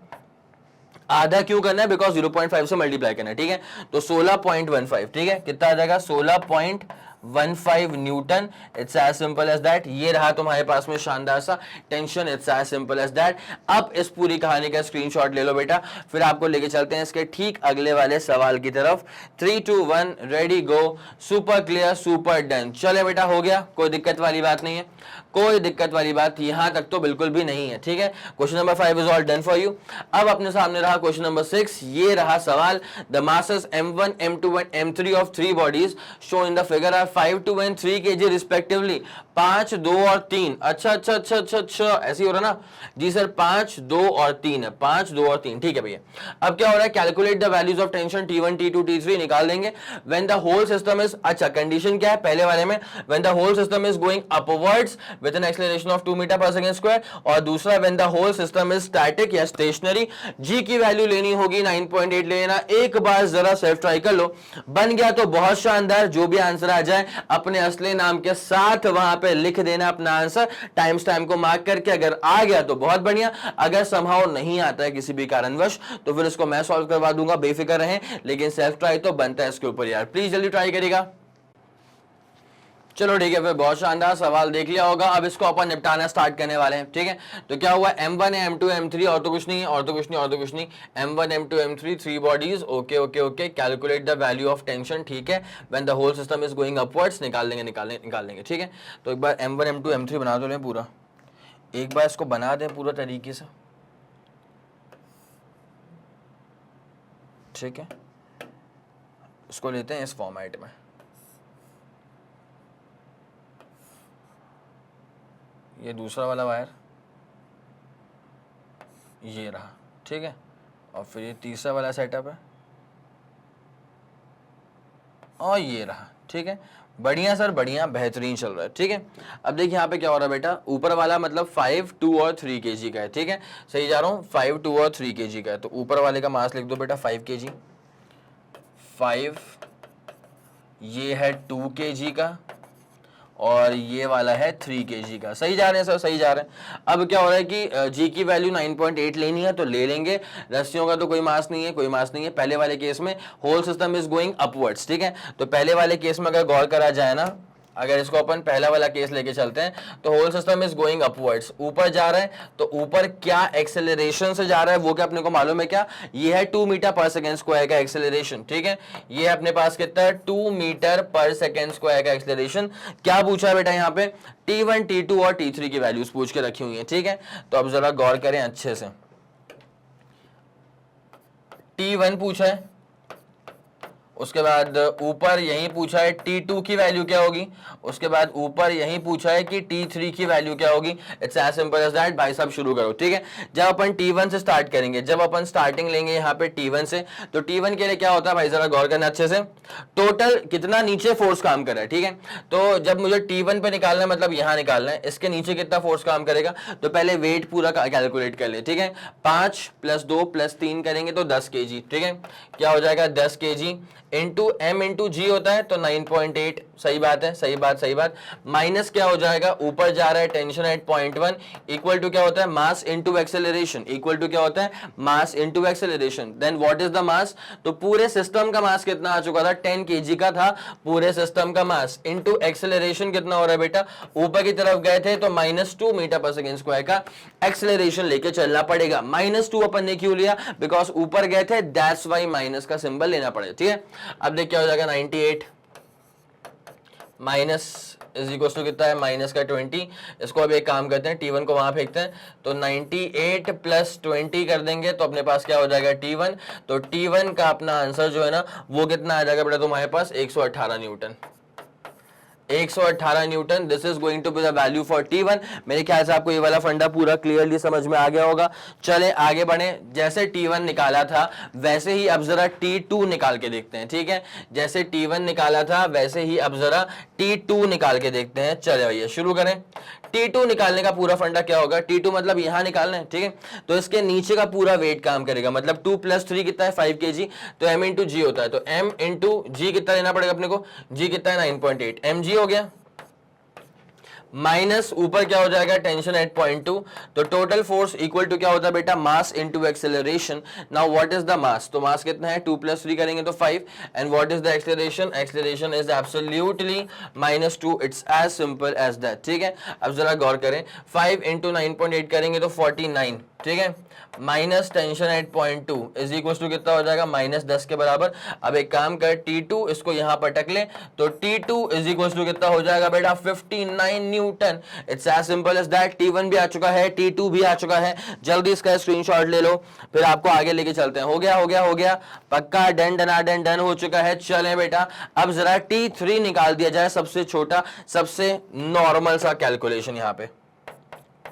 आधा क्यों करना है, बिकॉज 0.5 से मल्टीप्लाई करना है, ठीक है। तो 16.15, ठीक है, कितना आ जाएगा 16.15 newton. It's as simple as that. ये रहा तुम्हारे पास में शानदार सा tension, it's as simple as that. अब इस पूरी कहानी का स्क्रीनशॉट ले लो बेटा, फिर आपको लेके चलते हैं इसके ठीक अगले वाले सवाल की तरफ। 3 2 1 ready go, super clear, super done. चले बेटा, हो गया, कोई दिक्कत वाली बात नहीं है, कोई दिक्कत वाली बात यहां तक तो बिल्कुल भी नहीं है, ठीक है। Question number 5 is all done for you. अब अपने सामने रहा क्वेश्चन नंबर 6। ये रहा सवाल, the masses m1 m2 and m3 of 3 bodies show in the figure are 5 2 and 3 kg respectively. 5 2 और 3, अच्छा अच्छा अच्छा अच्छा अच्छा, ऐसे ही हो रहा ना जी सर, 5 2 और 3 है, 5 2 और 3, ठीक है भैया। अब क्या हो रहा है, calculate the values of tension T1 T2 T3 निकाल देंगे when the whole system is, अच्छा कंडीशन क्या है पहले वाले में, when the whole system is going upwards with an acceleration of 2 metre per second square, और दूसरा when the whole system is static या स्टेशनरी। जी की वैल्यू लेनी होगी 9.8 लेना। एक बार जरा सेल्फ ट्राई कर लो, बन गया तो बहुत शानदार, जो भी आंसर आ जाए अपने असली नाम के साथ वहां पे लिख देना अपना आंसर, टाइम को मार्क करके। अगर आ गया तो बहुत बढ़िया, अगर समहाउ नहीं आता है किसी भी कारणवश, तो फिर इसको मैं सॉल्व करवा दूंगा, बेफिक्र रहें। लेकिन सेल्फ ट्राई तो बनता है इसके ऊपर यार, प्लीज जल्दी ट्राई करिएगा। चलो ठीक है, फिर बहुत शानदार सवाल देख लिया होगा। अब इसको अपन निपटाना स्टार्ट करने वाले हैं, ठीक है। तो क्या हुआ, m1 है, m2 m3, और तो कुछ नहीं है, और तो कुछ नहीं, और तो कुछ नहीं, m1 m2 m3 3 bodies, okay okay okay. Calculate the value of tension, ठीक है, when the whole system is going upwards, निकाल लेंगे, ठीक है। तो एक बार m1 m2 m3 बना दो पूरा, एक बार इसको बना दें पूरा तरीके से, ठीक है। इसको लेते हैं इस फॉर्मेट में, ये दूसरा वाला वायर ये रहा, ठीक है, और फिर ये तीसरा वाला सेटअप है, और ये रहा, ठीक है। बढ़िया सर, बढ़िया, बेहतरीन चल रहा है, ठीक है। अब देखिए यहाँ पे क्या हो रहा है बेटा, ऊपर वाला मतलब 5, 2 और 3 kg का है, ठीक है, सही जा रहा हूँ, 5, 2 और 3 kg का है, तो ऊपर वाले का मास लिख दो बेटा 5 kg, 5, ये है 2 kg का, और ये वाला है 3 kg का। सही जा रहे हैं सर, सही जा रहे हैं। अब क्या हो रहा है कि जी की वैल्यू 9.8 लेनी है तो ले लेंगे, रस्सियों का तो कोई मास नहीं है, कोई मास नहीं है। पहले वाले केस में whole system is going upwards, ठीक है, तो पहले वाले केस में अगर गौर करा जाए ना, अगर इसको अपन पहला वाला केस लेके चलते हैं तो whole system is going upwards, ऊपर जा रहा है, तो ऊपर क्या एक्सेलरेशन से जा रहा है वो क्या अपने को मालूम है क्या, ये है 2 मीटर पर सेकेंड स्क्वायर का एक्सेलरेशन, ठीक है, ये अपने पास कितना है 2 मीटर पर सेकेंड स्क्वायर का एक्सेलरेशन। क्या पूछा है बेटा यहाँ पे, T1, T2 और T3 की वैल्यूज पूछ के रखी हुई है, ठीक है। तो अब जरा गौर करें अच्छे से, T1 पूछा है, उसके बाद ऊपर यही पूछा है T2 की वैल्यू क्या होगी, उसके बाद ऊपर यही पूछा है कि T3 की वैल्यू क्या होगी। It's as simple as that. भाई साहब शुरू करो, ठीक है। जब अपन T1 से स्टार्ट करेंगे, जब अपन स्टार्टिंग लेंगे यहाँ पे T1 से, तो T1 के लिए क्या होता है भाई, जरा गौर करना अच्छे से, टोटल कितना नीचे फोर्स काम कर रहा है, ठीक है। तो जब मुझे T1 पे निकालना है, मतलब यहाँ निकालना है, इसके नीचे कितना फोर्स काम करेगा, तो पहले वेट पूरा कैलकुलेट कर ले, ठीक है। 5 + 2 + 3 करेंगे तो 10 kg, ठीक है। क्या हो जाएगा 10 kg इंटू m इंटू जी होता है तो 9.8, सही बात है, सही बात, सही बात। माइनस क्या हो जाएगा, ऊपर जा रहा है टेंशन एट 0.1, इक्वल टू क्या होता है, mass into acceleration, equal to क्या होता है, mass into acceleration. Then what is the mass, तो पूरे सिस्टम का मास कितना आ चुका था, 10 kg का था पूरे सिस्टम का मास, इंटू एक्सेलरेशन कितना हो रहा है बेटा, ऊपर की तरफ गए थे तो -2 मीटर पर सेकेंड स्क्वायर का एक्सेलरेशन लेके चलना पड़ेगा। -2 अपन ने क्यों लिया, बिकॉज ऊपर गए थे, दैट्स वाई माइनस का सिंबल लेना पड़ेगा, ठीक है। अब देख क्या हो जाएगा, 98 माइनस इज इक्वल टू कितना है, माइनस का 20। इसको अब एक काम करते हैं, T1 को वहां फेंकते हैं, तो 98 + 20 कर देंगे तो अपने पास क्या हो जाएगा T1। तो T1 का अपना आंसर जो है ना वो कितना आ जाएगा बेटा तुम्हारे पास, 118 newton, 118 newton. This is going to be the value for T1। मेरे ख्याल से आपको ये वाला फंडा पूरा क्लियरली समझ में आ गया होगा। चले आगे बढ़े, जैसे T1 निकाला था वैसे ही अब जरा T2 निकाल के देखते हैं, ठीक है। जैसे T1 निकाला था वैसे ही अब जरा T2 निकाल के देखते हैं। चले भैया शुरू करें। T2 निकालने का पूरा फंडा क्या होगा, T2 मतलब यहां निकालना है, ठीक है। तो इसके नीचे का पूरा वेट काम करेगा, मतलब 2 + 3 कितना है 5 kg, तो m इंटू जी होता है, तो m इंटू जी कितना लेना पड़ेगा अपने को, जी कितना है 9.8 mg हो गया, माइनस ऊपर क्या हो जाएगा टेंशन एट 0.2, तो टोटल फोर्स इक्वल टू क्या होता है बेटा, mass into acceleration. Now what is the mass, तो मास कितना है 2 + 3 करेंगे तो 5, and what is the acceleration, acceleration is absolutely -2। It's as simple as that, ठीक है। अब जरा गौर करें, 5 × 9.8 करेंगे तो 49, ठीक है, minus tension at 0.2 is equal to कितना हो जाएगा, -10 के बराबर। अब एक काम कर, T2 इसको यहां पर टक ले, तो T2 इज इक्वल टू कितना हो जाएगा बेटा 59 newton. It's as simple as that. T1 भी आ चुका है, T2 भी आ चुका है, जल्दी इसका स्क्रीनशॉट ले लो, फिर आपको आगे लेके चलते हैं। हो गया हो गया हो गया, पक्का, डन डना डन डन हो चुका है। चले बेटा अब जरा T3 निकाल दिया जाए, सबसे छोटा सबसे नॉर्मल सा कैलकुलेशन यहाँ पे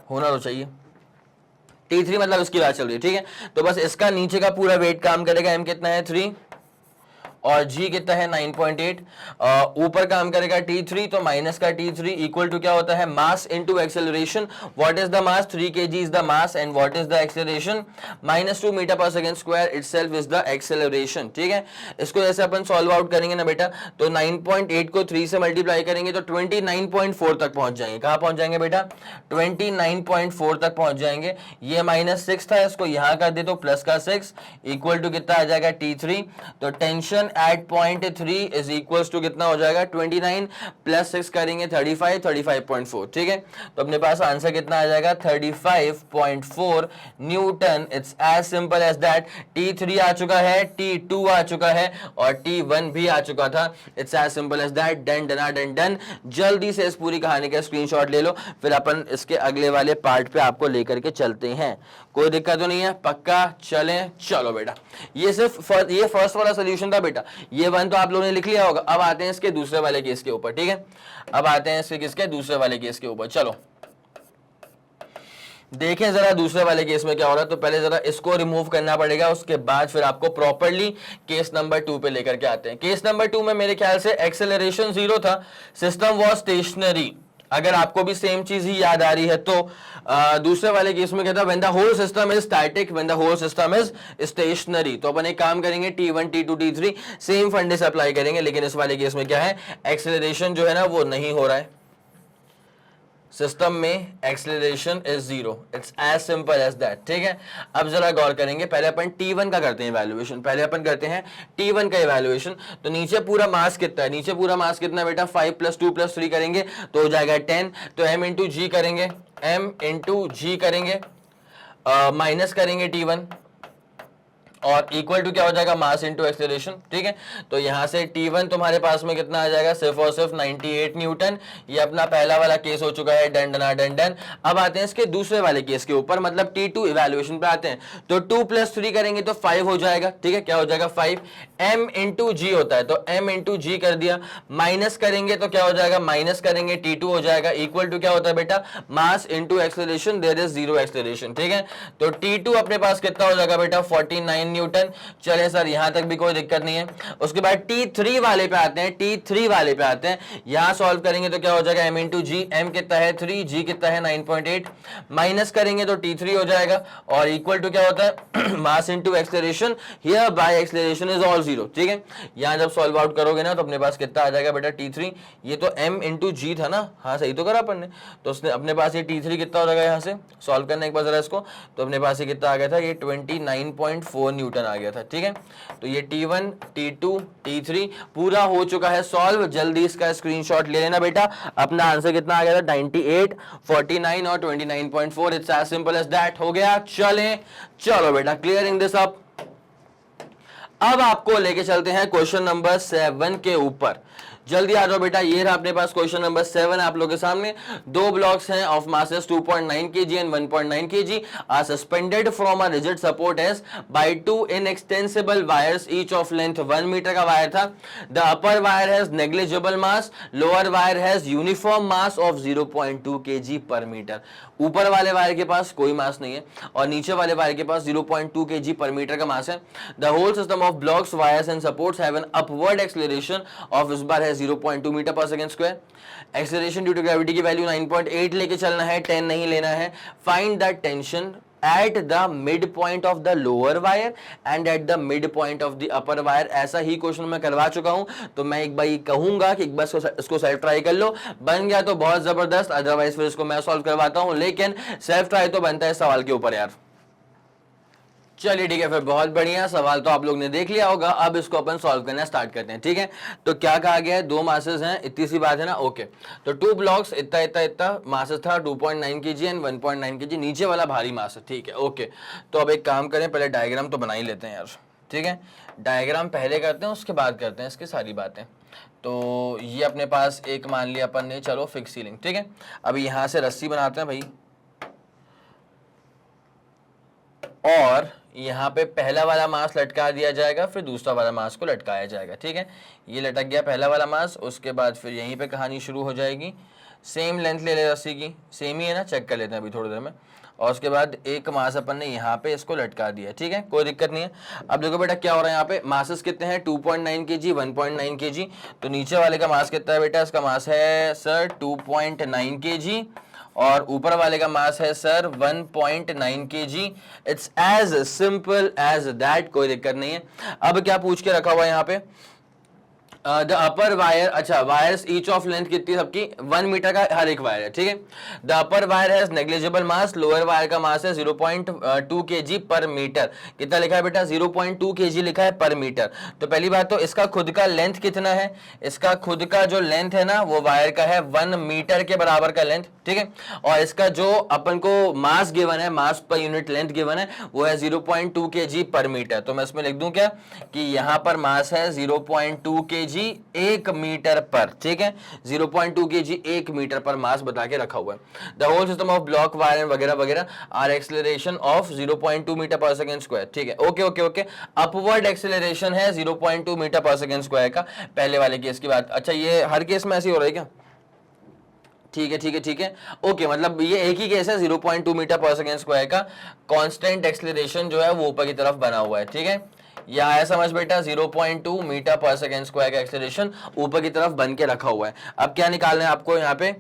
होना तो चाहिए। T3 मतलब इसकी बात चल रही है, ठीक है। तो बस इसका नीचे का पूरा वेट काम करेगा, m कितना है 3 और g कितना है 9.8, ऊपर काम करेगा T3, तो माइनस का T3 इक्वल टू क्या होता है, mass into acceleration. What is the mass, 3 kg is the mass, and what is the acceleration, -2 metre per second square itself is the acceleration, ठीक है। इसको जैसे अपन सॉल्व आउट करेंगे ना बेटा, तो 9.8 को 3 से मल्टीप्लाई करेंगे तो 29.4 तक पहुंच जाएंगे। कहां पहुंच जाएंगे बेटा, 29.4 तक पहुंच जाएंगे। ये -6 था, इसको यहां कर दे तो प्लस का 6 इक्वल टू कितना आ जाएगा T3, तो tension at 0.3 is equal to कितना हो जाएगा 29 + 6 करेंगे 35, 35.4, ठीक है। तो अपने पास आंसर कितना आ जाएगा 35.4 newton. It's as simple as that. T3 आ चुका है, T2 आ चुका है और T1 भी आ चुका था। It's as simple as that. Done डना डन डन। जल्दी से इस पूरी कहानी का स्क्रीनशॉट ले लो, फिर अपन इसके अगले वाले पार्ट पे आपको लेकर के चलते हैं। कोई दिक्कत तो नहीं है, पक्का चलें। चलो बेटा, ये सिर्फ ये फर्स्ट वाला सोल्यूशन था बेटा, ये वन तो आप लोगों ने लिख लिया होगा। अब आते हैं इसके दूसरे वाले केस के ऊपर, ठीक है। अब आते हैं इसके किसके दूसरे वाले केस के ऊपर। चलो देखें जरा दूसरे वाले केस में क्या हो रहा है। तो पहले जरा इसको रिमूव करना पड़ेगा, उसके बाद फिर आपको प्रॉपर्ली केस नंबर 2 पे लेकर के आते हैं। केस नंबर 2 में मेरे ख्याल से एक्सेलरेशन 0 था, सिस्टम वाज स्टेशनरी। अगर आपको भी सेम चीज ही याद आ रही है तो दूसरे वाले केस में क्या था, when the whole system is static, when the whole system is stationary. तो अपन एक काम करेंगे, T1 T2 T3 सेम फंडे से अप्लाई करेंगे, लेकिन इस वाले केस में क्या है, एक्सेलरेशन जो है ना वो नहीं हो रहा है, सिस्टम में acceleration is 0। It's as simple as that. ठीक है, अब जरा गौर करेंगे, पहले अपन T1 का करते हैं इवैल्यूएशन। पहले अपन करते हैं T1 का इवैल्यूएशन। तो नीचे पूरा मास कितना है, नीचे पूरा मास कितना है बेटा, 5 + 2 + 3 करेंगे तो हो जाएगा 10। तो m × g करेंगे, m × g करेंगे, माइनस करेंगे T1 और इक्वल टू क्या हो जाएगा, मास इंटू एक्सेलरेशन। ठीक है, तो यहां से T1 तुम्हारे पास में कितना आ जाएगा, सिर्फ और सिर्फ 98 न्यूटन। ये अपना पहला वाला केस हो चुका है, डन डना डन डन। अब आते हैं इसके दूसरे वाले केस के ऊपर, मतलब T2 इवैल्यूएशन पे आते हैं। तो 2 + 3 करेंगे तो 5 हो जाएगा। ठीक है, क्या हो जाएगा, 5। m × g होता है, तो m × g कर दिया, माइनस करेंगे तो क्या हो जाएगा, माइनस करेंगे T2 हो जाएगा, इक्वल टू क्या होता है बेटा, mass into acceleration, there is 0 acceleration. ठीक है, तो T2 अपने पास कितना हो जाएगा बेटा, 49 न्यूटन। चले सर, यहां तक भी कोई दिक्कत नहीं है। उसके बाद T3 वाले पे आते हैं, T3 वाले पे आते हैं। यहां सॉल्व करेंगे तो क्या हो जाएगा, m × g, m कितना है 3, g कितना है 9.8, माइनस करेंगे तो T3 हो जाएगा और इक्वल टू क्या होता है, mass into acceleration, here bye acceleration is all 0। ठीक है, यहां जब सॉल्व आउट करोगे ना तो अपने पास कितना आ जाएगा बेटा, T3। ये तो m × g था ना, हाँ सही तो करा अपन ने। तो उसने अपने पास ये T3 कितना हो जाएगा, यहां से सॉल्व करने के बाद जरा इसको, तो अपने पास ये कितना आ गया था, ये 29.4 न्यूटन आ गया था। ठीक है, तो ये T1 T2 T3 पूरा हो चुका है सॉल्व। जल्दी इसका स्क्रीनशॉट ले लेना बेटा। अपना आंसर कितना आ गया था, 98, 49 और 29.4। It's as simple as that. हो गया, चलो बेटा, क्लियरिंग दिस अप। अब आपको लेके चलते हैं क्वेश्चन नंबर 7 के ऊपर। जल्दी आ जाओ बेटा, ये रहा अपने पास क्वेश्चन नंबर 7 आप लोगों के सामने। दो ब्लॉक्स हैं of masses 2.9 kg and 1.9 kg are suspended from a rigid support as by 2 inextensible wires each of length 1 metre का वायर था। The upper wire has negligible mass, lower wire has uniform mass of 0.2 kg per metre. ऊपर वाले wire के पास कोई मास नहीं है और नीचे वाले वायर के पास 0.2 kg पर मीटर का मास है। The whole system of blocks, wires and supports have an upward acceleration of, इस बार है 0.2 metre per second square. Acceleration due to gravity की वैल्यू 9.8 लेके चलना है, 10 नहीं लेना है। Find the tension at the midpoint of the lower wire and at the midpoint of the upper wire। ऐसा ही क्वेश्चन मैं करवा चुका हूं, तो मैं एक बार ये कहूंगा कि एक बार इसको सेल्फ ट्राई कर लो। बन गया तो बहुत जबरदस्त, अदरवाइज फिर इसको मैं सॉल्व करवाता हूं, लेकिन सेल्फ ट्राई तो बनता है सवाल के ऊपर यार। चलिए ठीक है, फिर बहुत बढ़िया। सवाल तो आप लोग ने देख लिया होगा, अब इसको अपन सॉल्व करना स्टार्ट करते हैं। ठीक है, तो क्या कहा गया है, दो मासेस हैं, इतनी सी बात है ना। ओके, तो 2 ब्लॉक्स, इतना इतना इतना मासेस था, 2.9 kg एंड 1.9 kg, नीचे वाला भारी मास है। ठीक है, ओके, तो अब एक काम करें, पहले डायग्राम तो बना ही लेते हैं यार। ठीक है, डायग्राम पहले करते हैं, उसके बाद करते हैं इसकी सारी बातें। तो ये अपने पास एक मान लिया अपन ने, चलो फिक्स सीलिंग। ठीक है, अब यहाँ से रस्सी बनाते हैं भाई, और यहाँ पे पहला वाला मास लटका दिया जाएगा, फिर दूसरा वाला मास को लटकाया जाएगा। ठीक है, ये लटक गया पहला वाला मास, उसके बाद फिर यहीं पे कहानी शुरू हो जाएगी। सेम लेंथ ले ले रस्सी की, सेम ही है ना, चेक कर लेते हैं अभी थोड़ी देर में। और उसके बाद एक मास अपन ने यहाँ पे इसको लटका दिया। ठीक है, कोई दिक्कत नहीं है। अब देखो बेटा क्या हो रहा है, यहाँ पे मासेस कितने हैं, 2.9 kg 1.9 kg। तो नीचे वाले का मास कितना है बेटा, इसका मास है सर 2.9 kg और ऊपर वाले का मास है sir 1.9 kg। It's as simple as that, कोई दिक्कत नहीं है। अब क्या पूछ के रखा हुआ है यहाँ पे, द अपर वायर, अच्छा वायर्स ईच ऑफ लेंथ कितनी सबकी, 1 मीटर का हर एक वायर है। ठीक है, the upper wire has negligible mass, lower wire का मास है 0.2 kg पर मीटर। कितना लिखा है बेटा, 0.2 kg लिखा है पर मीटर। तो पहली बात तो इसका खुद का लेंथ कितना है, इसका खुद का जो लेंथ है ना वो वायर का है 1 मीटर के बराबर का लेंथ। ठीक है, और इसका जो अपन को मास गिवन है, मास पर यूनिट लेंथ गिवन है, वो है 0.2 kg पर मीटर। तो मैं इसमें लिख दूं क्या कि यहां पर मास है 0.2 kg 1 मीटर पर। ठीक है, 0.2 kg 1 मीटर पर मास बता के रखा हुआ है। The whole system of block, wire वगैरह वगैरह are acceleration of 0.2 metre per second square. ठीक है, okay okay okay. Upward acceleration है 0.2 मीटर पर सेकंड स्क्वायर का, पहले वाले केस की बात। अच्छा, ये हर केस में ऐसी हो रही है क्या, ठीक है ठीक है ठीक है, ओके, मतलब ये एक ही केस है 0.2 मीटर पर सेकेंड स्क्वायर का कांस्टेंट एक्सेलरेशन जो है वो ऊपर की तरफ बना हुआ है, ठीक है। यह आया समझ बेटा, 0.2 मीटर पर सेकेंड स्क्वायर का एक्सेलरेशन ऊपर की तरफ बन के रखा हुआ है। अब क्या निकालना है आपको, यहाँ पे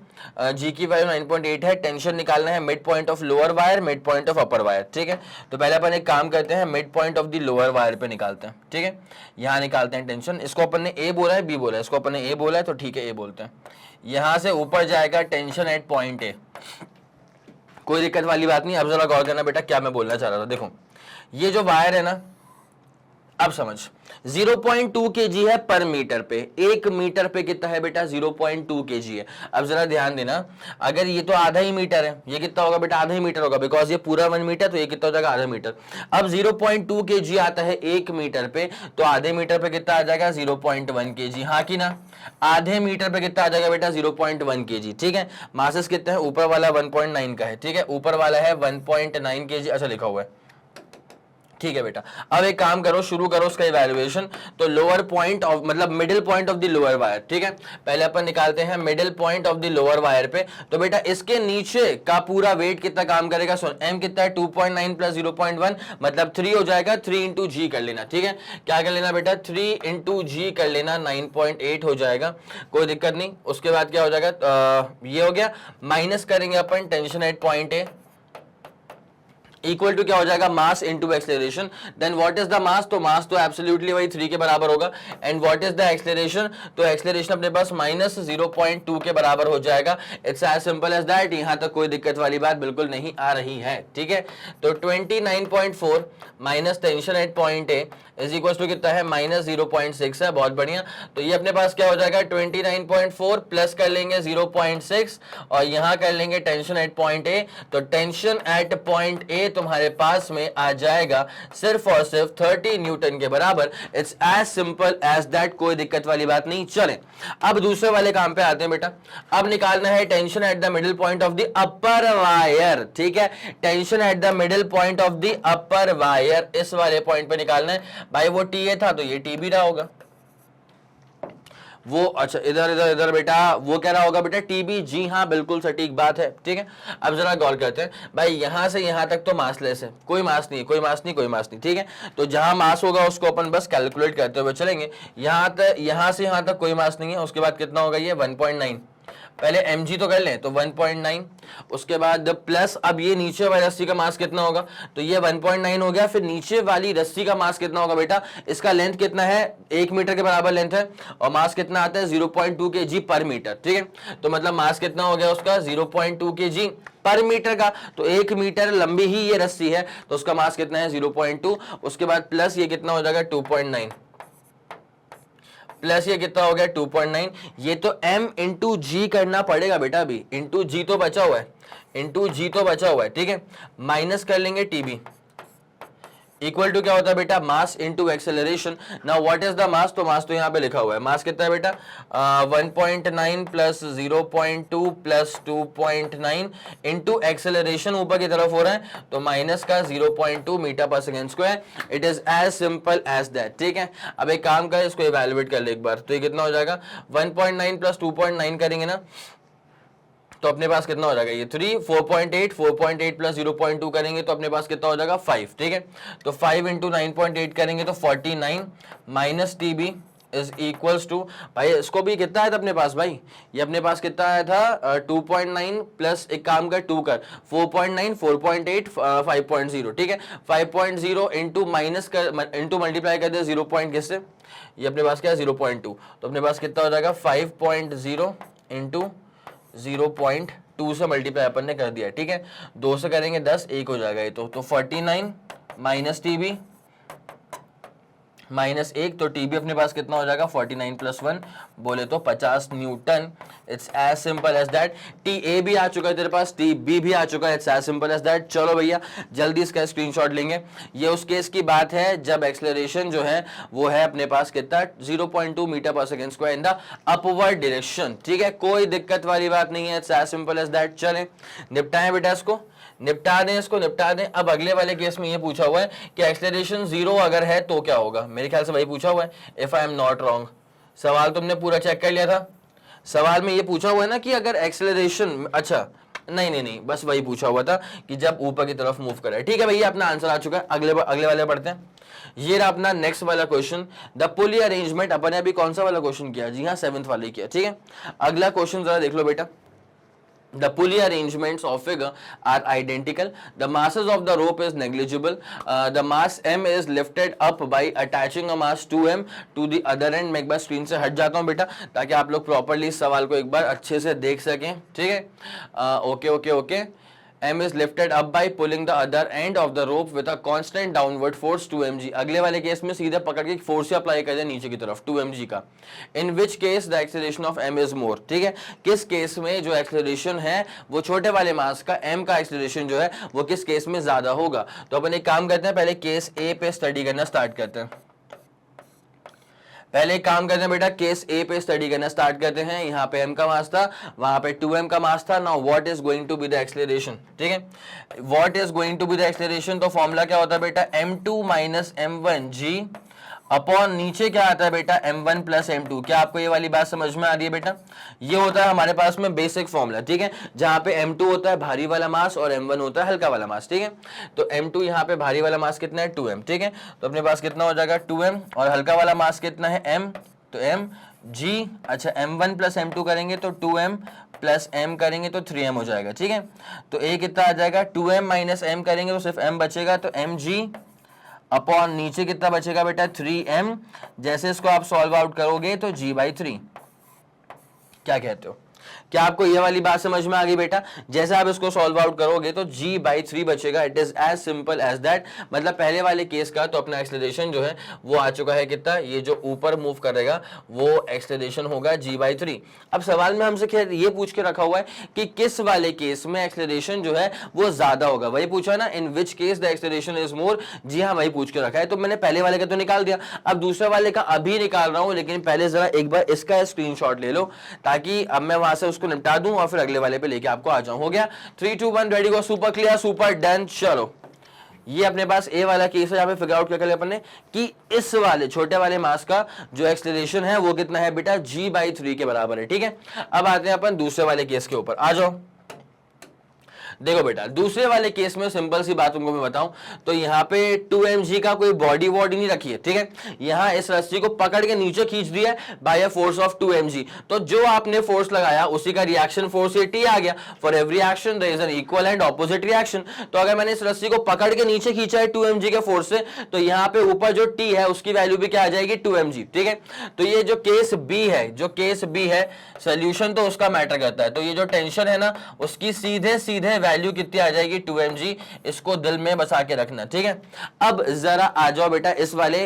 जी की वैल्यू 9.8 है, टेंशन निकालना है mid point of lower wire, mid point of upper wire, ठीक है। तो पहले अपन एक काम करते हैं, mid point of the lower wire पे निकालते हैं, ठीक है। यहाँ निकालते हैं टेंशन, इसको अपन ने ए बोला है बी बोला है, इसको अपन ने ए बोला है तो ठीक है ए बोलते हैं। यहां से ऊपर जाएगा टेंशन एट पॉइंट ए, कोई दिक्कत वाली बात नहीं। अब जरा गौर करना बेटा क्या मैं बोलना चाह रहा था, देखो ये जो वायर है ना, अब समझ 0.2 kg है पर मीटर पे, 1 मीटर पे कितना है बेटा 0.2 kg है। अब जरा ध्यान देना, अगर ये तो आधा ही मीटर है, ये कितना होगा बेटा आधा ही मीटर होगा, बिकॉज ये पूरा 1 मीटर, तो ये कितना हो जाएगा आधा मीटर। अब 0.2 kg आता है 1 मीटर पे, तो आधे मीटर पे कितना आ जाएगा 0.1 kg, हाँ कि ना। आधे मीटर पे कितना आ जाएगा बेटा 0.1 kg, ठीक है। मासेस कितने हैं, ऊपर वाला 1.9 का है, ठीक है, ऊपर वाला है 1.9 kg, अच्छा लिखा हुआ है, ठीक है बेटा। अब एक काम करो, शुरू करो उसका इवैल्यूएशन। तो लोअर पॉइंट ऑफ मतलब middle point of the lower wire, ठीक है। पहले अपन निकालते हैं middle point of the lower wire पे। तो बेटा इसके नीचे का पूरा वेट कितना काम करेगा, सुन एम कितना है 2.9 प्लस 0.1 मतलब 3 हो जाएगा, 3 इंटू जी कर लेना, ठीक है। क्या कर लेना बेटा 3 इंटू जी कर लेना, 9.8 हो जाएगा, कोई दिक्कत नहीं। उसके बाद क्या हो जाएगा, ये हो गया, माइनस करेंगे अपन tension at point a, equal to क्या हो जाएगा mass into acceleration. Then what is the mass, तो मास तो एब्सोल्युटली वही 3 के बराबर होगा। And what is the acceleration, तो एक्सेलरेशन अपने पास माइनस 0.2 के बराबर हो जाएगा। It's as simple as that, यहां तक कोई दिक्कत वाली बात बिल्कुल नहीं आ रही है, ठीक है। तो 29.4 minus tension at point A is equal to कितना है माइनस 0.6 है, बहुत बढ़िया। तो ये अपने पास क्या हो जाएगा 29.4 प्लस कर लेंगे 0.6 और यहां कर लेंगे टेंशन एट पॉइंट ए। तो टेंशन एट पॉइंट ए तुम्हारे पास में आ जाएगा सिर्फ और सिर्फ 30 न्यूटन के बराबर। It's as simple as that, कोई दिक्कत वाली बात नहीं। चले अब दूसरे वाले काम पे आते हैं बेटा। अब निकालना है tension at the middle point of the upper wire, ठीक है। Tension at the middle point of the upper wire, इस वाले पॉइंट पे निकालना है भाई। वो टी ए था तो ये टी बी रहा होगा, वो अच्छा इधर इधर इधर बेटा वो कह रहा होगा बेटा टीबी, जी हाँ बिल्कुल सटीक बात है, ठीक है। अब जरा गौर करते हैं भाई, यहां से यहां तक तो मासलेस है, कोई मास नहीं कोई मास नहीं कोई मास नहीं, ठीक है। तो जहां मास होगा उसको अपन बस कैलकुलेट करते हुए चलेंगे। यहां से यहां तक कोई मास नहीं है, उसके बाद कितना होगा ये 1.9, पहले mg तो कर लें तो 1.9, उसके बाद प्लस अब ये नीचे वाली रस्सी का मास कितना होगा, तो ये 1.9 हो गया। फिर नीचे वाली रस्सी का मास कितना होगा बेटा, इसका लेंथ कितना है 1 मीटर के बराबर लेंथ है और मास कितना आता है 0.2 kg पर मीटर, ठीक है। तो मतलब मास कितना हो गया उसका 0.2 kg पर मीटर का। तो 1 मीटर लंबी ही ये रस्सी है तो उसका मास कितना है 0.2, उसके बाद प्लस ये कितना हो जाएगा 2.9 प्लस ये कितना हो गया 2.9। ये तो m इंटू जी करना पड़ेगा बेटा, अभी इंटू जी तो बचा हुआ है, इंटू जी तो बचा हुआ है, ठीक है। माइनस कर लेंगे टीबी, इक्वल टू क्या होता है बेटा mass into acceleration. Now what is the mass, तो मास तो यहाँ पे लिखा हुआ है, मास कितना है बेटा 1.9 प्लस 0.2 प्लस 2.9 इनटू एक्सेलरेशन ऊपर की तरफ हो रहा है तो माइनस का 0.2 metre per second square. It is as simple as that, ठीक है। अब एक काम कर इसको इवेलुएट कर ले एक बार, तो ये कितना हो जाएगा 1.9 प्लस 2.9 करेंगे ना तो अपने पास कितना हो जाएगा ये 3, 4.8 प्लस 0.2 करेंगे तो अपने पास कितना हो जाएगा 5, ठीक है। तो 5 इंटू 9.8 करेंगे तो 49 minus T B is equals to, भाई इसको भी कितना आया था अपने पास, भाई ये अपने पास कितना आया था 2.9 प्लस एक काम कर 2 कर 4.9 4.8 5.0, ठीक है। 5.0 इंटू माइनस कर इंटू मल्टीप्लाई कर दे 0 पॉइंट किससे, ये अपने पास क्या है 0.2, तो अपने पास कितना हो जाएगा 5.0 इंटू 0.2 से मल्टीप्लाई अपन ने कर दिया, ठीक है। 2 से करेंगे 10, 1 हो जाएगा ये तो 49 माइनस टीबी माइनस 1, तो टीबी अपने पास कितना हो जाएगा 49 प्लस 1 बोले तो 50 newton. It's as simple as that. T A भी आ चुका है तेरे पास, टी बी भी आ चुका है, it's as simple as that. चलो भैया जल्दी इसका स्क्रीनशॉट लेंगे। ये उस केस की बात है जब एक्सेलरेशन जो है वो है अपने पास कितना 0.2 metre per second square in the upward direction, ठीक है। कोई दिक्कत वाली बात नहीं है, it's as simple as that. चलें निपटाएं बेटा इसको, निपटा दें इसको, निपटा दें। अब अगले वाले केस में ये पूछा हुआ है कि एक्सेलरेशन 0 अगर है तो क्या होगा, मेरे ख्याल से वही पूछा हुआ है if I am not wrong. सवाल तुमने पूरा चेक कर लिया था, सवाल में ये पूछा हुआ है ना कि अगर एक्सेलरेशन, अच्छा नहीं, बस वही पूछा हुआ था कि जब ऊपर की तरफ मूव करे। ठीक है भैया, अपना आंसर आ चुका है। अगले वाले पढ़ते हैं। ये रहा अपना नेक्स्ट वाला क्वेश्चन, द पुली अरेंजमेंट। अपन ने अभी कौन सा वाला क्वेश्चन किया? जी हाँ, 7th वाले किया। ठीक है, अगला क्वेश्चन जरा देख लो बेटा। The pulley arrangements of figure are identical. The masses of the rope is negligible. The mass m is lifted up by attaching a mass 2m to the other end. मैं एक बार स्क्रीन से हट जाता हूँ बेटा, ताकि आप लोग प्रॉपरली इस सवाल को एक बार अच्छे से देख सकें। ठीक है, okay. m is lifted up by pulling the other end of the rope with a constant downward force 2mg. अगले वाले केस में सीधे पकड़ के फोर्स अप्लाई कर दिया नीचे की तरफ 2mg का। In which case the acceleration of m is more। ठीक है, किस केस में जो एक्सेलरेशन है वो छोटे वाले मास का m का एक्सेलरेशन जो है वो किस केस में ज्यादा होगा? तो अपन एक काम करते हैं, पहले केस ए पे स्टडी करना स्टार्ट करते हैं। पहले एक काम करते हैं बेटा, केस ए पे स्टडी करना स्टार्ट करते हैं। यहाँ पे m का मास था, वहां पे 2m का मास था। Now what is going to be the acceleration? ठीक है, what is going to be the acceleration? तो फॉर्मूला क्या होता है बेटा? m2 माइनस m1g अपॉन नीचे क्या आता है बेटा? m1 plus m2। क्या आपको ये वाली बात समझ में आ रही है बेटा? ये होता है हमारे पास में बेसिक फॉर्मूला। ठीक है, जहां पे m2 होता है भारी वाला मास और m1 होता है हल्का वाला मास। ठीक है, तो m2 यहाँ पे भारी वाला मास कितना है? 2m। ठीक है, तो अपने पास कितना हो जाएगा? 2m। और हल्का वाला मास कितना है? m, तो m g। अच्छा, m1 प्लस m2 करेंगे तो 2m प्लस m करेंगे तो 3m हो जाएगा। ठीक है, तो a कितना आ जाएगा? 2m माइनस m करेंगे तो सिर्फ m बचेगा, तो mg अपॉन नीचे कितना बचेगा बेटा? 3m। जैसे इसको आप सॉल्व आउट करोगे तो g/3। क्या कहते हो? क्या आपको ये वाली बात समझ में आ गई बेटा? जैसे आप इसको सॉल्व आउट करोगे तो g/3 बचेगा। It is as simple as that. मतलब पहले वाले केस का तो अपना एक्सेलरेशन जो है वो आ चुका है कितना? ये जो ऊपर मूव करेगा वो एक्सेलरेशन होगा g/3। अब सवाल में हमसे खैर ये पूछ के रखा हुआ है कि किस वाले केस में एक्सेलरेशन जो है वो ज्यादा होगा। वही पूछा ना, in which case the acceleration is more. जी हाँ, वही पूछ के रखा है। तो मैंने पहले वाले का तो निकाल दिया, अब दूसरे वाले का अभी निकाल रहा हूं। लेकिन पहले जरा एक बार इसका स्क्रीनशॉट ले लो, ताकि अब मैं वहां से उसको निपटा दूं और फिर अगले वाले पे लेके आपको आ जाऊं। हो गया? 3 2 1 ready go. Super clear, super done. चलो, ये अपने पास ए वाला केस है, यहाँ पे फिगर आउट क्या कर लिया अपन ने कि इस वाले छोटे वाले मास का जो एक्सेलरेशन है वो कितना है बेटा? g/3 के बराबर है। ठीक है, अब आते हैं अपन दूसरे वाले केस के ऊपर। आ जाओ। देखो बेटा, दूसरे वाले केस में सिंपल सी बात तुमको मैं बताऊं तो यहाँ पे 2mg का कोई बॉडी नहीं रखी है। ठीक है, यहाँ इस रस्सी को पकड़ के नीचे खींच दिया bye a force of 2mg। तो जो आपने फोर्स लगाया उसी का रिएक्शन फोर्स ये T आ गया। For every action there is an equal and opposite reaction. तो अगर मैंने इस रस्सी को पकड़ के नीचे खींचा है 2mg के फोर्स से, तो यहाँ पे ऊपर जो T है उसकी वैल्यू भी क्या आ जाएगी? 2mg। ठीक है, तो ये जो केस बी है, सोल्यूशन तो उसका मैटर करता है। तो ये जो टेंशन है ना उसकी सीधे वैल्यू कितनी आ जाएगी? 2mg। इसको दिल में बसा के रखना। ठीक है, अब जरा आ जाओ बेटा इस वाले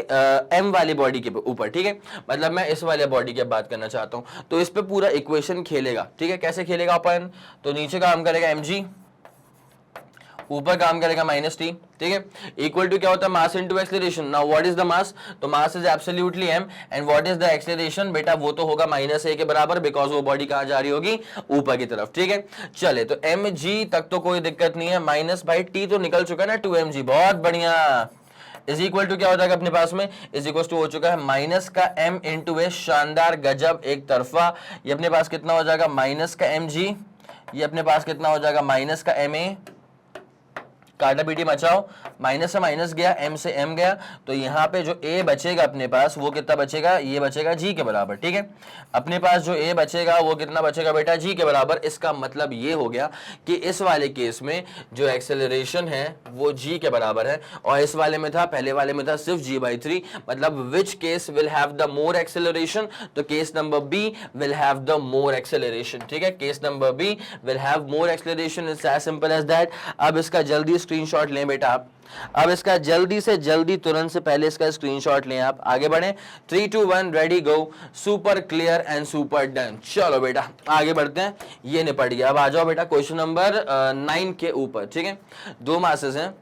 m वाली बॉडी के ऊपर। ठीक है, मतलब मैं इस वाले बॉडी की बात करना चाहता हूं, तो इस पे पूरा इक्वेशन खेलेगा। ठीक है, कैसे खेलेगा अपन? तो नीचे काम करेगा mg, ऊपर काम करेगा माइनस टी। ठीक है, इक्वल टू क्या होता है? Mass into acceleration. Now what is the mass? तो mass is absolutely m and what is the acceleration बेटा? वो तो होगा -a के बराबर, बिकॉज वो बॉडी कहां जा रही होगी? ऊपर की तरफ। ठीक है, चले तो mg तक तो कोई दिक्कत नहीं है, -t तो निकल चुका है ना 2mg। बहुत बढ़िया। इज इक्वल टू क्या हो जाएगा अपने पास में? इज इक्वल टू हो चुका है माइनस का m इंटू ए, शानदार गजब एक तरफा। ये अपने पास कितना हो जाएगा? माइनस का mg। ये अपने पास कितना हो जाएगा? माइनस का ma। काटा पीटी मचाओ, माइनस से माइनस गया, m से m गया, तो यहाँ पे जो a बचेगा अपने पास वो कितना बचेगा? ये बचेगा g के बराबर। ठीक है, अपने पास जो a बचेगा वो कितना बचेगा बेटा? g के बराबर। इसका मतलब ये हो गया कि इस वाले केस में जो एक्सेलरेशन है वो g के बराबर है, और इस वाले में था, पहले वाले में था सिर्फ g/3। मतलब which case will have the more acceleration? तो case number b will have the more acceleration. ठीक है, case number b will have more acceleration. It's as simple as that. अब इसका जल्दी स्क्रीनशॉट लें बेटा आप। अब इसका जल्दी से जल्दी, तुरंत से पहले इसका स्क्रीनशॉट लें आप। आगे बढ़े। 3 2 1 ready go. Super clear and super done. चलो बेटा आगे बढ़ते हैं, ये निपट गया। अब आ जाओ बेटा क्वेश्चन नंबर 9 के ऊपर। ठीक है, दो मासेस हैं,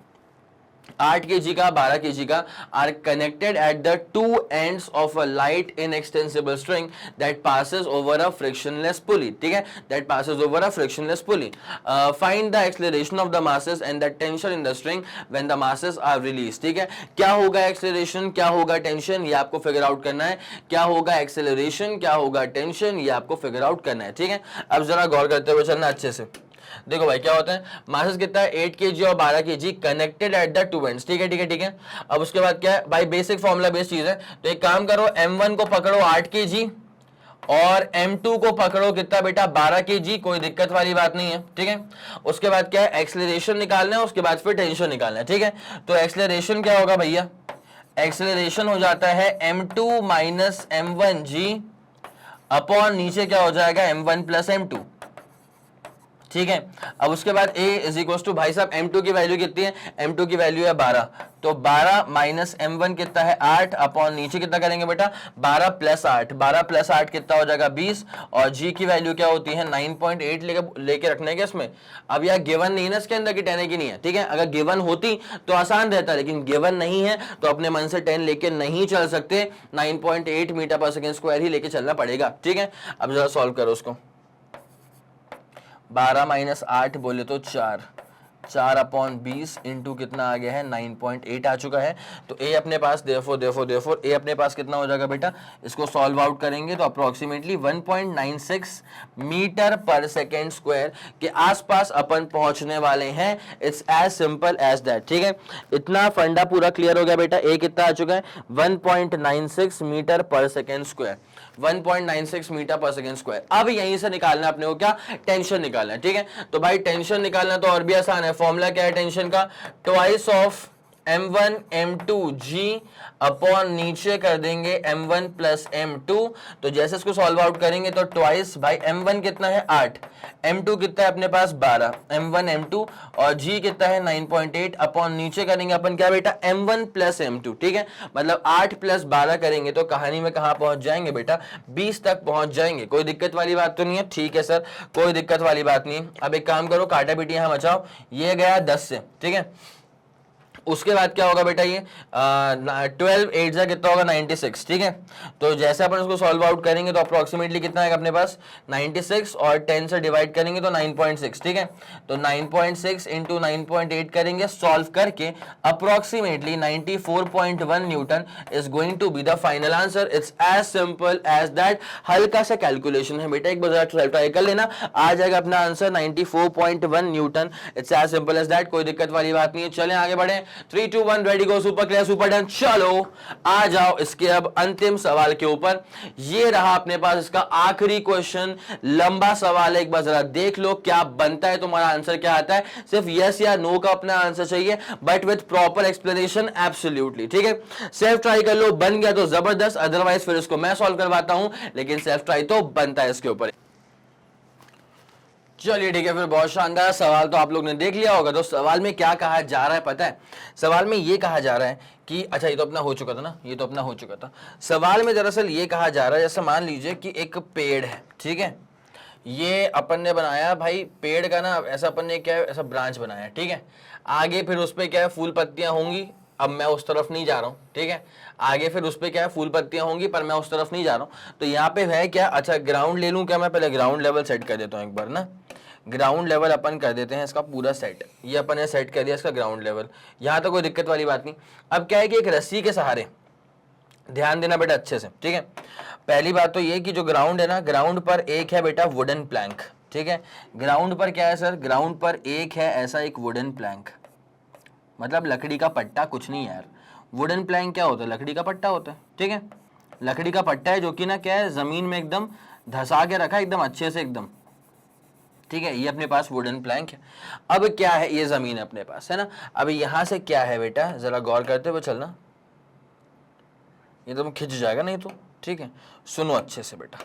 8 kg का 12 kg का are connected at the two ends of a light inextensible string that passes over a frictionless pulley. ठीक है, that passes over a frictionless pulley. Find the acceleration of the masses and the tension in the string when the masses are released. ठीक है, क्या होगा acceleration, क्या होगा tension, ये आपको figure out करना है. क्या होगा acceleration, क्या होगा tension, ये आपको figure out करना है. ठीक है, अब जरा गौर करते हुए चलना अच्छे से. देखो भाई क्या होता है, मासेस कितना है 8 kg और 12 kg connected at the two ends. ठीक है ठीक है ठीक है. अब उसके बाद क्या है भाई, बेसिक फॉर्मूला बेस्ड चीज है. तो एक काम करो, m1 को पकड़ो 8 kg और m2 को पकड़ो कितना बेटा 12 kg. कोई दिक्कत वाली बात नहीं है. ठीक है, उसके बाद क्या है, एक्सेलरेशन निकालना है, उसके बाद फिर टेंशन निकालना है. ठीक है, तो एक्सेलरेशन क्या होगा भैया, एक्सेलरेशन हो जाता है m2 माइनस m1g अपॉन नीचे क्या हो जाएगा m1 प्लस m2. ठीक है, अब उसके बाद a इज इक्वल टू भाई साहब m2 की वैल्यू कितनी है, m2 की वैल्यू है 12, तो 12 माइनस m1 कितना है 8 अपॉन नीचे कितना करेंगे बेटा 12 प्लस 8, 12 प्लस 8 कितना हो जाएगा 20, और g की वैल्यू क्या होती है 9.8 लेके रखने के इसमें. अब यह गिवन नहीं है ना इसके अंदर की 10 है कि नहीं है. ठीक है, अगर गिवन होती तो आसान रहता, लेकिन गिवन नहीं है तो अपने मन से 10 लेके नहीं चल सकते, 9.8 मीटर पर सेकेंड स्क्वायर ही लेके चलना पड़ेगा. ठीक है, अब जरा सॉल्व करो उसको. 12 माइनस 8 बोले तो 4 अपॉन 20 इंटू कितना आ गया है 9.8 आ चुका है. तो ए अपने पास देयरफॉर ए अपने पास कितना हो जाएगा बेटा, इसको सॉल्व आउट करेंगे तो approximately 1.96 metre per second square के आसपास अपन पहुंचने वाले हैं. It's as simple as that. ठीक है, इतना फंडा पूरा क्लियर हो गया बेटा. ए कितना आ चुका है 1.96 metre per second square, 1.96 metre per second square. अब यहीं से निकालना अपने को क्या, टेंशन निकालना है. ठीक है, तो भाई टेंशन निकालना तो और भी आसान है. फॉर्मूला क्या है टेंशन का, twice of m1 m2g upon नीचे कर देंगे m1 प्लस m2. तो जैसे इसको सॉल्व आउट करेंगे तो ट्वाइस भाई m1 कितना है 8, m2 कितना है अपने पास 12, m1 m2 और g कितना है 9.8 अपॉन नीचे करेंगे अपन क्या बेटा m1 प्लस m2. ठीक है, मतलब 8 प्लस 12 करेंगे तो कहानी में कहां पहुंच जाएंगे बेटा 20 तक पहुंच जाएंगे. कोई दिक्कत वाली बात तो नहीं है. ठीक है सर, कोई दिक्कत वाली बात नहीं. अब एक काम करो, काटा पीटी यहां मचाओ, ये गया 10 से. ठीक है, उसके बाद क्या होगा बेटा, ये 12 8 जा कितना होगा 96. ठीक है, तो जैसे अपन उसको सॉल्व आउट करेंगे तो अप्रोक्सीमेटली कितना आएगा अपने पास 96 और 10 से डिवाइड करेंगे तो 9.6. ठीक है, तो 9.6 इंटू 9.8 करेंगे, सॉल्व करके approximately 94.1 newton is going to be the final answer. It's as simple as that. हल्का सा कैलकुलेशन है बेटा, एक बार ट्राई कर लेना, आ जाएगा अपना answer 94.1 newton. It's as simple as that, कोई दिक्कत वाली बात नहीं है. चलें आगे बढ़े. 3 2 1 ready go, super clear super done. चलो आ जाओ इसके अब अंतिम सवाल के ऊपर. ये रहा अपने पास इसका आखिरी क्वेश्चन. लंबा सवाल है, एक बार जरा देख लो क्या बनता है, तुम्हारा आंसर क्या आता है. सिर्फ यस या नो का अपना आंसर चाहिए, but with proper explanation. Absolutely ठीक है, सेल्फ ट्राई कर लो, बन गया तो जबरदस्त, अदरवाइज फिर इसको मैं सॉल्व करवाता हूं, लेकिन सेल्फ ट्राई तो बनता है इसके ऊपर. चलिए ठीक है, फिर बहुत शानदार. सवाल तो आप लोग ने देख लिया होगा. तो सवाल में क्या कहा जा रहा है पता है, सवाल में ये कहा जा रहा है कि अच्छा ये तो अपना हो चुका था ना, ये तो अपना हो चुका था. सवाल में दरअसल ये कहा जा रहा है, जैसे मान लीजिए कि एक पेड़ है. ठीक है, ये अपन ने बनाया भाई पेड़ का ना, ऐसा अपन ने क्या है ऐसा ब्रांच बनाया. ठीक है, आगे फिर उस पर क्या है फूल पत्तियां होंगी. अब मैं उस तरफ नहीं जा रहा हूँ. ठीक है, आगे फिर उस पे क्या है फूल पत्तियां होंगी, पर मैं उस तरफ नहीं जा रहा हूँ. तो यहाँ पे है क्या, अच्छा ग्राउंड ले लूँ क्या मैं, पहले ग्राउंड लेवल सेट कर देता हूँ एक बार ना. ग्राउंड लेवल अपन कर देते हैं इसका पूरा सेट. ये अपन ने सेट कर दिया इसका ग्राउंड लेवल, यहाँ तो कोई दिक्कत वाली बात नहीं. अब क्या है कि एक रस्सी के सहारे, ध्यान देना बेटा अच्छे से. ठीक है, पहली बात तो ये कि जो ग्राउंड है ना, ग्राउंड पर एक है बेटा वुडन प्लैंक. ठीक है, ग्राउंड पर क्या है सर, ग्राउंड पर एक है ऐसा एक वुडन प्लैंक, मतलब लकड़ी का पट्टा, कुछ नहीं यार. वुडन प्लैंक क्या होता है, लकड़ी का पट्टा होता है. ठीक है, लकड़ी का पट्टा है जो कि ना क्या है जमीन में एकदम धसा के रखा है एकदम अच्छे से एकदम. ठीक है, ये अपने पास वुडन प्लैंक है. अब क्या है, ये जमीन है अपने पास है ना. अब यहां से क्या है बेटा, जरा गौर करते हुए चलना, ये तो खिंच जाएगा नहीं तो. ठीक है, सुनो अच्छे से बेटा,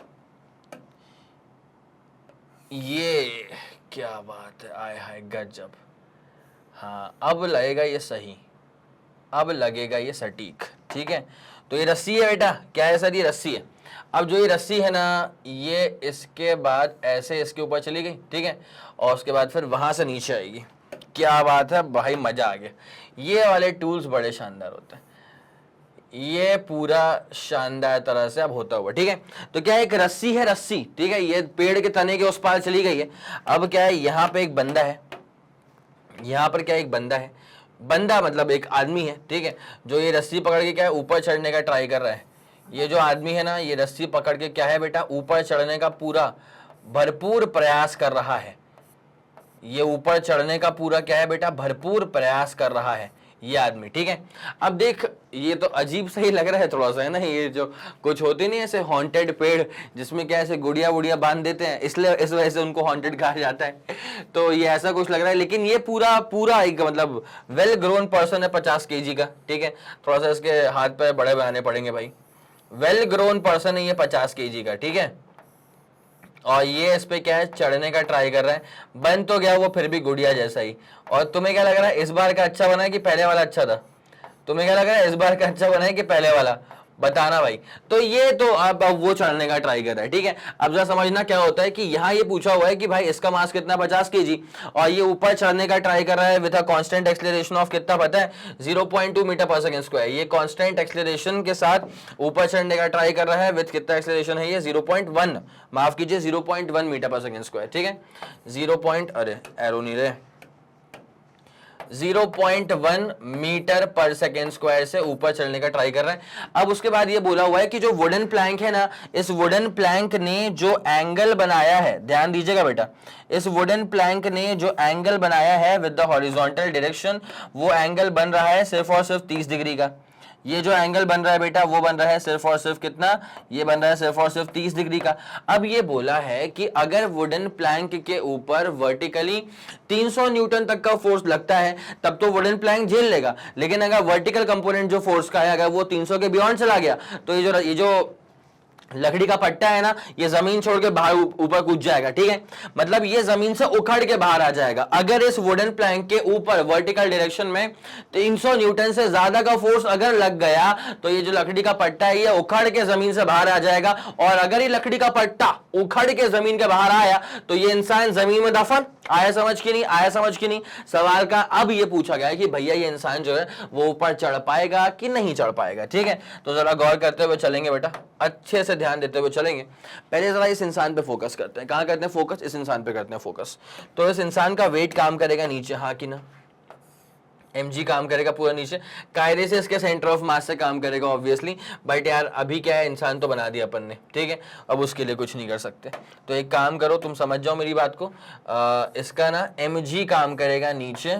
ये क्या बात है, आय हाय गजब. हाँ अब लगेगा ये सही, अब लगेगा ये सटीक. ठीक है, तो ये रस्सी है बेटा, क्या है सर, ये रस्सी है. अब जो ये रस्सी है ना, ये इसके बाद ऐसे इसके ऊपर चली गई. ठीक है, और उसके बाद फिर वहां से नीचे आएगी. क्या बात है भाई, मजा आ गया। ये वाले टूल्स बड़े शानदार होते हैं, ये पूरा शानदार तरह से अब होता हुआ, ठीक है। तो क्या एक रस्सी है, रस्सी, ठीक है, ये पेड़ के तने के उस पार चली गई है। अब क्या है, यहाँ पे एक बंदा है, यहाँ पर क्या एक बंदा है, बंदा मतलब एक आदमी है, ठीक है, जो ये रस्सी पकड़ के क्या है ऊपर चढ़ने का ट्राई कर रहा है। ये जो आदमी है ना, ये रस्सी पकड़ के क्या है बेटा, ऊपर चढ़ने का पूरा भरपूर प्रयास कर रहा है। ये ऊपर चढ़ने का पूरा क्या है बेटा, भरपूर प्रयास कर रहा है ये आदमी, ठीक है। अब देख, ये तो अजीब सही लग रहा है थोड़ा सा, है ना, ये जो कुछ होते नहीं ऐसे हॉन्टेड पेड़ जिसमें क्या ऐसे गुड़िया वुड़िया बांध देते हैं, इसलिए इस वजह से उनको हॉन्टेड कहा जाता है। तो ये ऐसा कुछ लग रहा है, लेकिन ये पूरा पूरा एक मतलब वेल ग्रोन पर्सन है, 50 kg का, ठीक है। थोड़ा सा इसके हाथ पैर बड़े बनाने पड़ेंगे भाई। वेल ग्रोन पर्सन है ये 50 kg का, ठीक है। और ये इस पे क्या है, चढ़ने का ट्राई कर रहा है। बन तो गया वो फिर भी गुड़िया जैसा ही। और तुम्हें क्या लग रहा है, इस बार का अच्छा बना है कि पहले वाला अच्छा था? तुम्हें क्या लग रहा है, इस बार का अच्छा बना है कि पहले वाला? बताना भाई। तो ये तो अब वो चढ़ने का ट्राई कर रहा है, ठीक है। अब जरा समझना क्या होता है कि यहाँ ये पूछा हुआ है कि भाई इसका मास कितना, 50 kg, और ये ऊपर चढ़ने का ट्राई कर रहा है with a constant acceleration of कितना पता है, 0.2 मीटर पर सेकंड स्क्वायर। ये कांस्टेंट एक्सेलरेशन के साथ ऊपर चढ़ने का ट्राई कर रहा है विद कितना एक्सेलरेशन है ये, 0.1, माफ कीजिए 0.1 मीटर पर सेकंड स्क्वायर, ठीक है। 0.1 मीटर पर सेकेंड स्क्वायर से ऊपर चलने का ट्राई कर रहा है। अब उसके बाद ये बोला हुआ है कि जो वुडन प्लैंक है ना, इस वुडन प्लैंक ने जो एंगल बनाया है, ध्यान दीजिएगा बेटा, इस वुडन प्लैंक ने जो एंगल बनाया है विद द हॉरिजॉन्टल डायरेक्शन, वो एंगल बन रहा है सिर्फ और सिर्फ 30 डिग्री का। ये जो एंगल बन रहा है बेटा, वो बन रहा है सिर्फ और सिर्फ कितना, ये बन रहा है सिर्फ और सिर्फ 30 डिग्री का। अब ये बोला है कि अगर वुडन प्लैंक के ऊपर वर्टिकली 300 न्यूटन तक का फोर्स लगता है तब तो वुडन प्लैंक झेल लेगा, लेकिन अगर वर्टिकल कंपोनेंट जो फोर्स का है अगर वो 300 के बियॉन्ड चला गया तो ये जो लकड़ी का पट्टा है ना, ये जमीन छोड़ के बाहर ऊपर कूद जाएगा, ठीक है। मतलब ये जमीन से उखड़ के बाहर आ जाएगा। अगर इस वुडन प्लैंक के ऊपर वर्टिकल डायरेक्शन में 300 न्यूटन से ज्यादा का फोर्स अगर लग गया तो ये जो लकड़ी का पट्टा है ये उखड़ के जमीन से बाहर आ जाएगा। और अगर ये लकड़ी का पट्टा उखड़ के जमीन के बाहर आया तो ये इंसान जमीन में दफन। आया समझ की नहीं, आया समझ की नहीं सवाल का। अब ये पूछा गया है कि भैया ये इंसान जो है वो ऊपर चढ़ पाएगा कि नहीं चढ़ पाएगा, ठीक है। तो जरा गौर करते हुए चलेंगे बेटा, अच्छे से ध्यान देते हुए चलेंगे। पहले जरा इस इंसान पे फोकस करते हैं। कहां करते हैं फोकस, इस इंसान पे करते हैं फोकस। तो इस इंसान का वेट काम करेगा नीचे, हाँ कि ना, mg काम करेगा पूरा नीचे, कायदे से इसके सेंटर ऑफ मास से काम करेगा ऑब्वियसली। बट यार अभी क्या है, इंसान तो बना दिया अपन ने, ठीक है, अब उसके लिए कुछ नहीं कर सकते। तो एक काम करो, तुम समझ जाओ मेरी बात को, इसका ना mg काम करेगा नीचे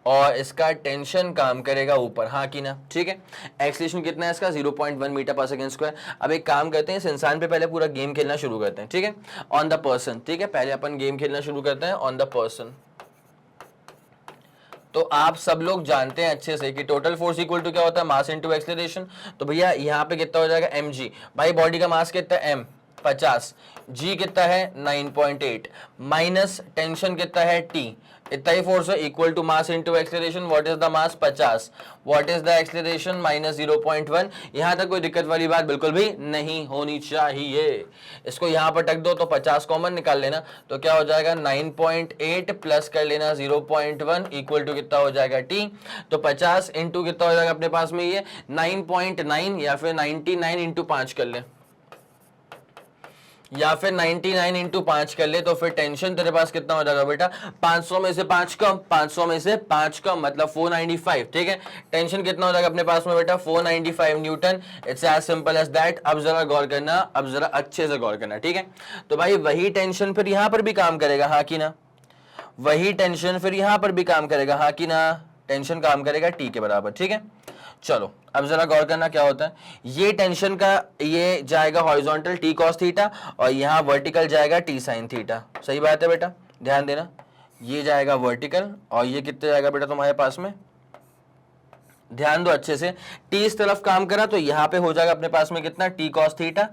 और इसका टेंशन काम करेगा ऊपर, हाँ कि ना, ठीक है। एक्सेलरेशन कितना है इसका, 0.1 मीटर पर सेकंड स्क्वायर। अब एक काम करते हैं, इस इंसान पे पहले पूरा गेम खेलना शुरू करते हैं, ठीक है, ऑन द पर्सन, ठीक है। पहले अपन गेम खेलना शुरू करते हैं ऑन द पर्सन। तो आप सब लोग जानते हैं अच्छे से कि टोटल फोर्स इक्वल टू क्या होता है, मास इनटू एक्सेलरेशन। तो भैया यहाँ पे कितना हो जाएगा, mg। भाई बॉडी का मास कितना है, m 50, g कितना है 9.8, माइनस टेंशन कितना है t, इतना ही फोर्स है, equal to mass into acceleration. What is the mass 50, what is the acceleration minus 0.1। यहां तक कोई दिक्कत वाली बात बिल्कुल भी नहीं होनी चाहिए। इसको यहां पर टक दो तो 50 कॉमन निकाल लेना, तो क्या हो जाएगा 9.8 प्लस कर लेना 0.1 इक्वल टू कितना हो जाएगा t। तो 50 इंटू कितना हो जाएगा अपने पास में ये 9.9, या फिर 99 इंटू 5 कर ले, या फिर 99 इंटू 5 कर ले। तो फिर टेंशन तेरे पास कितना हो जाएगा बेटा, 500 में से 5 कम, 500 में से 5 कम मतलब 495, ठीक है। टेंशन कितना हो जाएगा अपने पास में बेटा, 495 newton. It's as simple as that. अब जरा गौर करना, अब जरा अच्छे से गौर करना, ठीक है। तो भाई वही टेंशन फिर यहां पर भी काम करेगा, हाँ कि ना, वही टेंशन फिर यहां पर भी काम करेगा, हाँ कि ना, टेंशन काम करेगा टी के बराबर, ठीक है। चलो अब जरा गौर करना क्या होता है, ये टेंशन का ये जाएगा हॉरिजॉन्टल टी कॉस थीटा और यहाँ वर्टिकल जाएगा टी साइन थीटा। सही बात है बेटा, ध्यान देना, ये जाएगा वर्टिकल और ये कितने जाएगा बेटा तुम्हारे पास में, ध्यान दो अच्छे से। टी इस तरफ काम करा तो यहाँ पे हो जाएगा अपने पास में कितना, टी कॉस थीटा,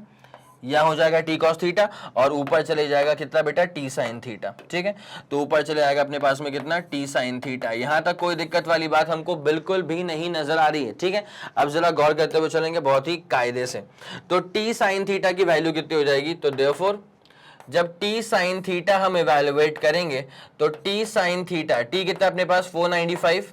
यहाँ हो जाएगा टी कॉस थीटा और ऊपर चले जाएगा कितना बेटा, टी साइन थीटा, ठीक है। तो ऊपर चले जाएगा अपने पास में कितना, टी साइन थीटा। यहां तक कोई दिक्कत वाली बात हमको बिल्कुल भी नहीं नजर आ रही है, ठीक है। अब जरा गौर करते हुए चलेंगे बहुत ही कायदे से। तो टी साइन थीटा की वैल्यू कितनी हो जाएगी, तो देयरफॉर जब टी साइन थीटा हम इवेलुएट करेंगे तो टी साइन थीटा, टी कितना अपने पास 495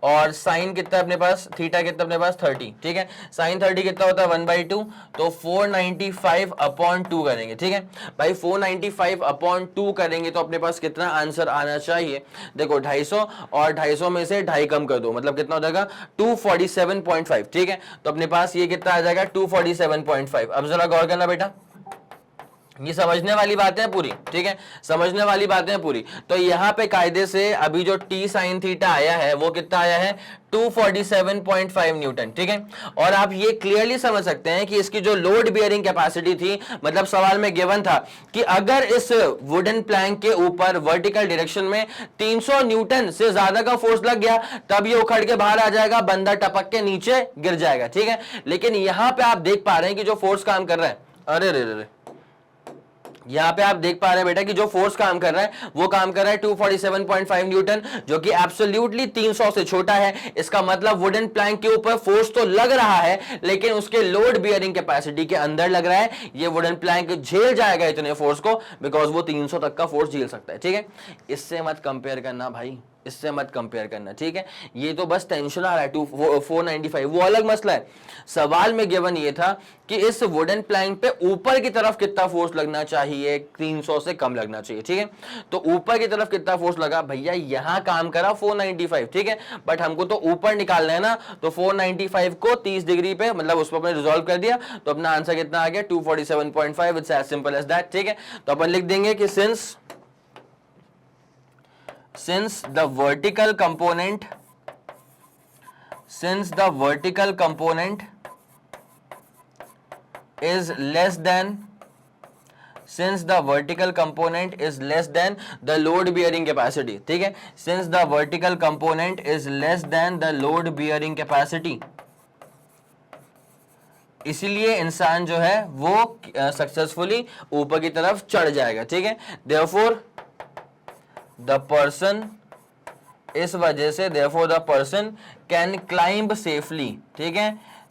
और साइन कितना अपने पास, थीटा कितना अपने पास 30, ठीक है। साइन 30 कितना होता है 1/2, तो 495/2 करेंगे, ठीक है भाई। 495/2 करेंगे तो अपने पास कितना आंसर आना चाहिए, देखो 250 और 250 में से 2.5 कम कर दो, मतलब कितना हो जाएगा 247.5, ठीक है। तो अपने पास ये कितना आ जाएगा 247.5। अब जरा गौर करना बेटा, ये समझने वाली बातें हैं पूरी, ठीक है, समझने वाली बातें हैं पूरी। तो यहां पे कायदे से अभी जो टी साइन थीटा आया है वो कितना आया है 247.5 न्यूटन, ठीक है। और आप ये क्लियरली समझ सकते हैं कि इसकी जो लोड बियरिंग कैपेसिटी थी, मतलब सवाल में गिवन था कि अगर इस वुडन प्लैंक के ऊपर वर्टिकल डायरेक्शन में 300 न्यूटन से ज्यादा का फोर्स लग गया तब ये उखड़ के बाहर आ जाएगा, बंदा टपक के नीचे गिर जाएगा, ठीक है। लेकिन यहां पे आप देख पा रहे हैं कि जो फोर्स काम कर रहा है, अरे रे रे, यहां पे आप देख पा रहे हैं बेटा कि जो फोर्स काम कर रहा है वो काम कर रहा है 247.5 न्यूटन, जो कि एब्सोल्युटली 300 से छोटा है। इसका मतलब वुडन प्लैंक के ऊपर फोर्स तो लग रहा है लेकिन उसके लोड बियरिंग कैपेसिटी के अंदर लग रहा है। ये वुडन प्लैंक झेल जाएगा इतने फोर्स को, बिकॉज वो 300 तक का फोर्स झेल सकता है, ठीक है। इससे मत कंपेयर करना भाई, इससे मत कंपेयर करना, ठीक है। ये तो बस टेंशन आ रहा है 495, वो अलग मसला है। सवाल में गिवन ये था कि इस वुडन प्लैंक पे ऊपर की तरफ कितना फोर्स लगना चाहिए, 300 से कम लगना चाहिए, ठीक है। तो ऊपर की तरफ कितना फोर्स लगा भैया, यहां काम करा 495, ठीक है, बट हमको तो ऊपर निकालना है ना। तो 495 को 30 डिग्री पे, मतलब उसको अपने रिजॉल्व कर दिया तो अपना आंसर कितना आ गया 247.5। It's as simple as that, ठीक है। तो अपन लिख देंगे कि since the vertical component is less than the load bearing capacity, ठीक है। since the vertical component is less than the load bearing capacity, इसीलिए इंसान जो है वो सक्सेसफुली ऊपर की तरफ चढ़ जाएगा, ठीक है। therefore the person, इस वजह से therefore the person can climb safely, ठीक है।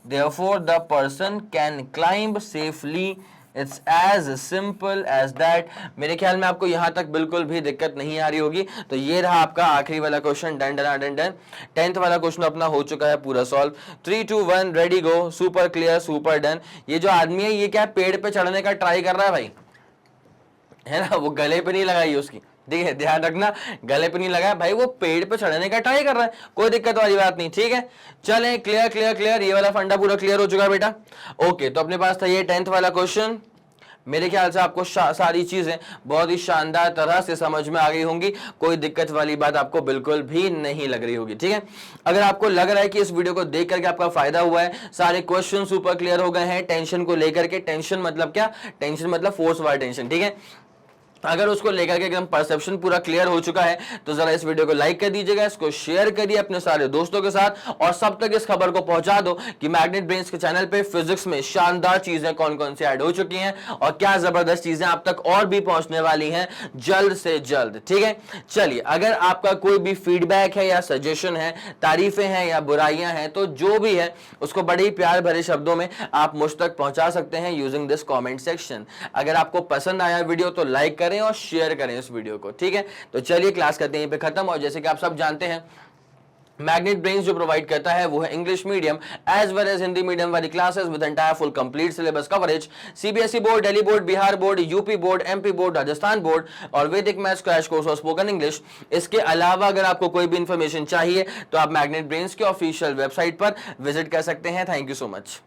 therefore the person can climb safely, it's as simple as that। मेरे ख्याल में आपको यहां तक बिल्कुल भी दिक्कत नहीं आ रही होगी। तो ये रहा आपका आखिरी वाला question, done done done done. 10th वाला क्वेश्चन अपना हो चुका है पूरा solve. 3 2 1 ready go, super clear, super done. ये जो आदमी है ये क्या पेड़ पे चढ़ने का ट्राई कर रहा है भाई, है ना, वो गले पे नहीं लगाई उसकी, ठीक है, ध्यान रखना, गले पे नहीं लगा भाई, वो पेड़ पे चढ़ने का ट्राई कर रहा है, कोई दिक्कत वाली बात नहीं, ठीक है। चलें, क्लियर क्लियर क्लियर, ये वाला फंडा पूरा क्लियर हो चुका है बेटा। ओके, तो अपने पास था ये 10th वाला क्वेश्चन। मेरे ख्याल से आपको सारी चीजें बहुत ही शानदार तरह से समझ में आ गई होंगी, कोई दिक्कत वाली बात आपको बिल्कुल भी नहीं लग रही होगी, ठीक है। अगर आपको लग रहा है कि इस वीडियो को देख करके आपका फायदा हुआ है, सारे क्वेश्चन सुपर क्लियर हो गए हैं टेंशन को लेकर के, टेंशन मतलब क्या, टेंशन मतलब फोर्स वाला टेंशन, ठीक है। अगर उसको लेकर के एकदम परसेप्शन पूरा क्लियर हो चुका है तो जरा इस वीडियो को लाइक कर दीजिएगा, इसको शेयर करिए अपने सारे दोस्तों के साथ और सब तक इस खबर को पहुंचा दो कि मैग्नेट ब्रेन्स के चैनल पे फिजिक्स में शानदार चीजें कौन कौन सी ऐड हो चुकी हैं और क्या जबरदस्त चीजें आप तक और भी पहुंचने वाली हैं जल्द से जल्द, ठीक है। चलिए, अगर आपका कोई भी फीडबैक है या सजेशन है, तारीफें हैं या बुराइयां हैं, तो जो भी है उसको बड़े ही प्यार भरे शब्दों में आप मुझ तक पहुंचा सकते हैं यूजिंग दिस कॉमेंट सेक्शन। अगर आपको पसंद आया वीडियो तो लाइक करें और शेयर करें इस वीडियो को, ठीक है। तो चलिए क्लास करते हैं यहीं पे खत्म। और जैसे कि आप सब जानते हैं मैग्नेट ब्रेन्स जो प्रोवाइड करता है वो है English medium as well as Hindi medium वाली classes with entire full complete syllabus coverage, CBSE board, Delhi board, Bihar board, UP board, MP board, Rajasthan board और वैदिक मैथ्स क्रैश कोर्स और स्पोकन इंग्लिश। इसके अलावा अगर आपको कोई भी इंफॉर्मेशन चाहिए तो आप मैग्नेट ब्रेन्स के ऑफिशियल वेबसाइट पर विजिट कर सकते हैं। Thank you so much.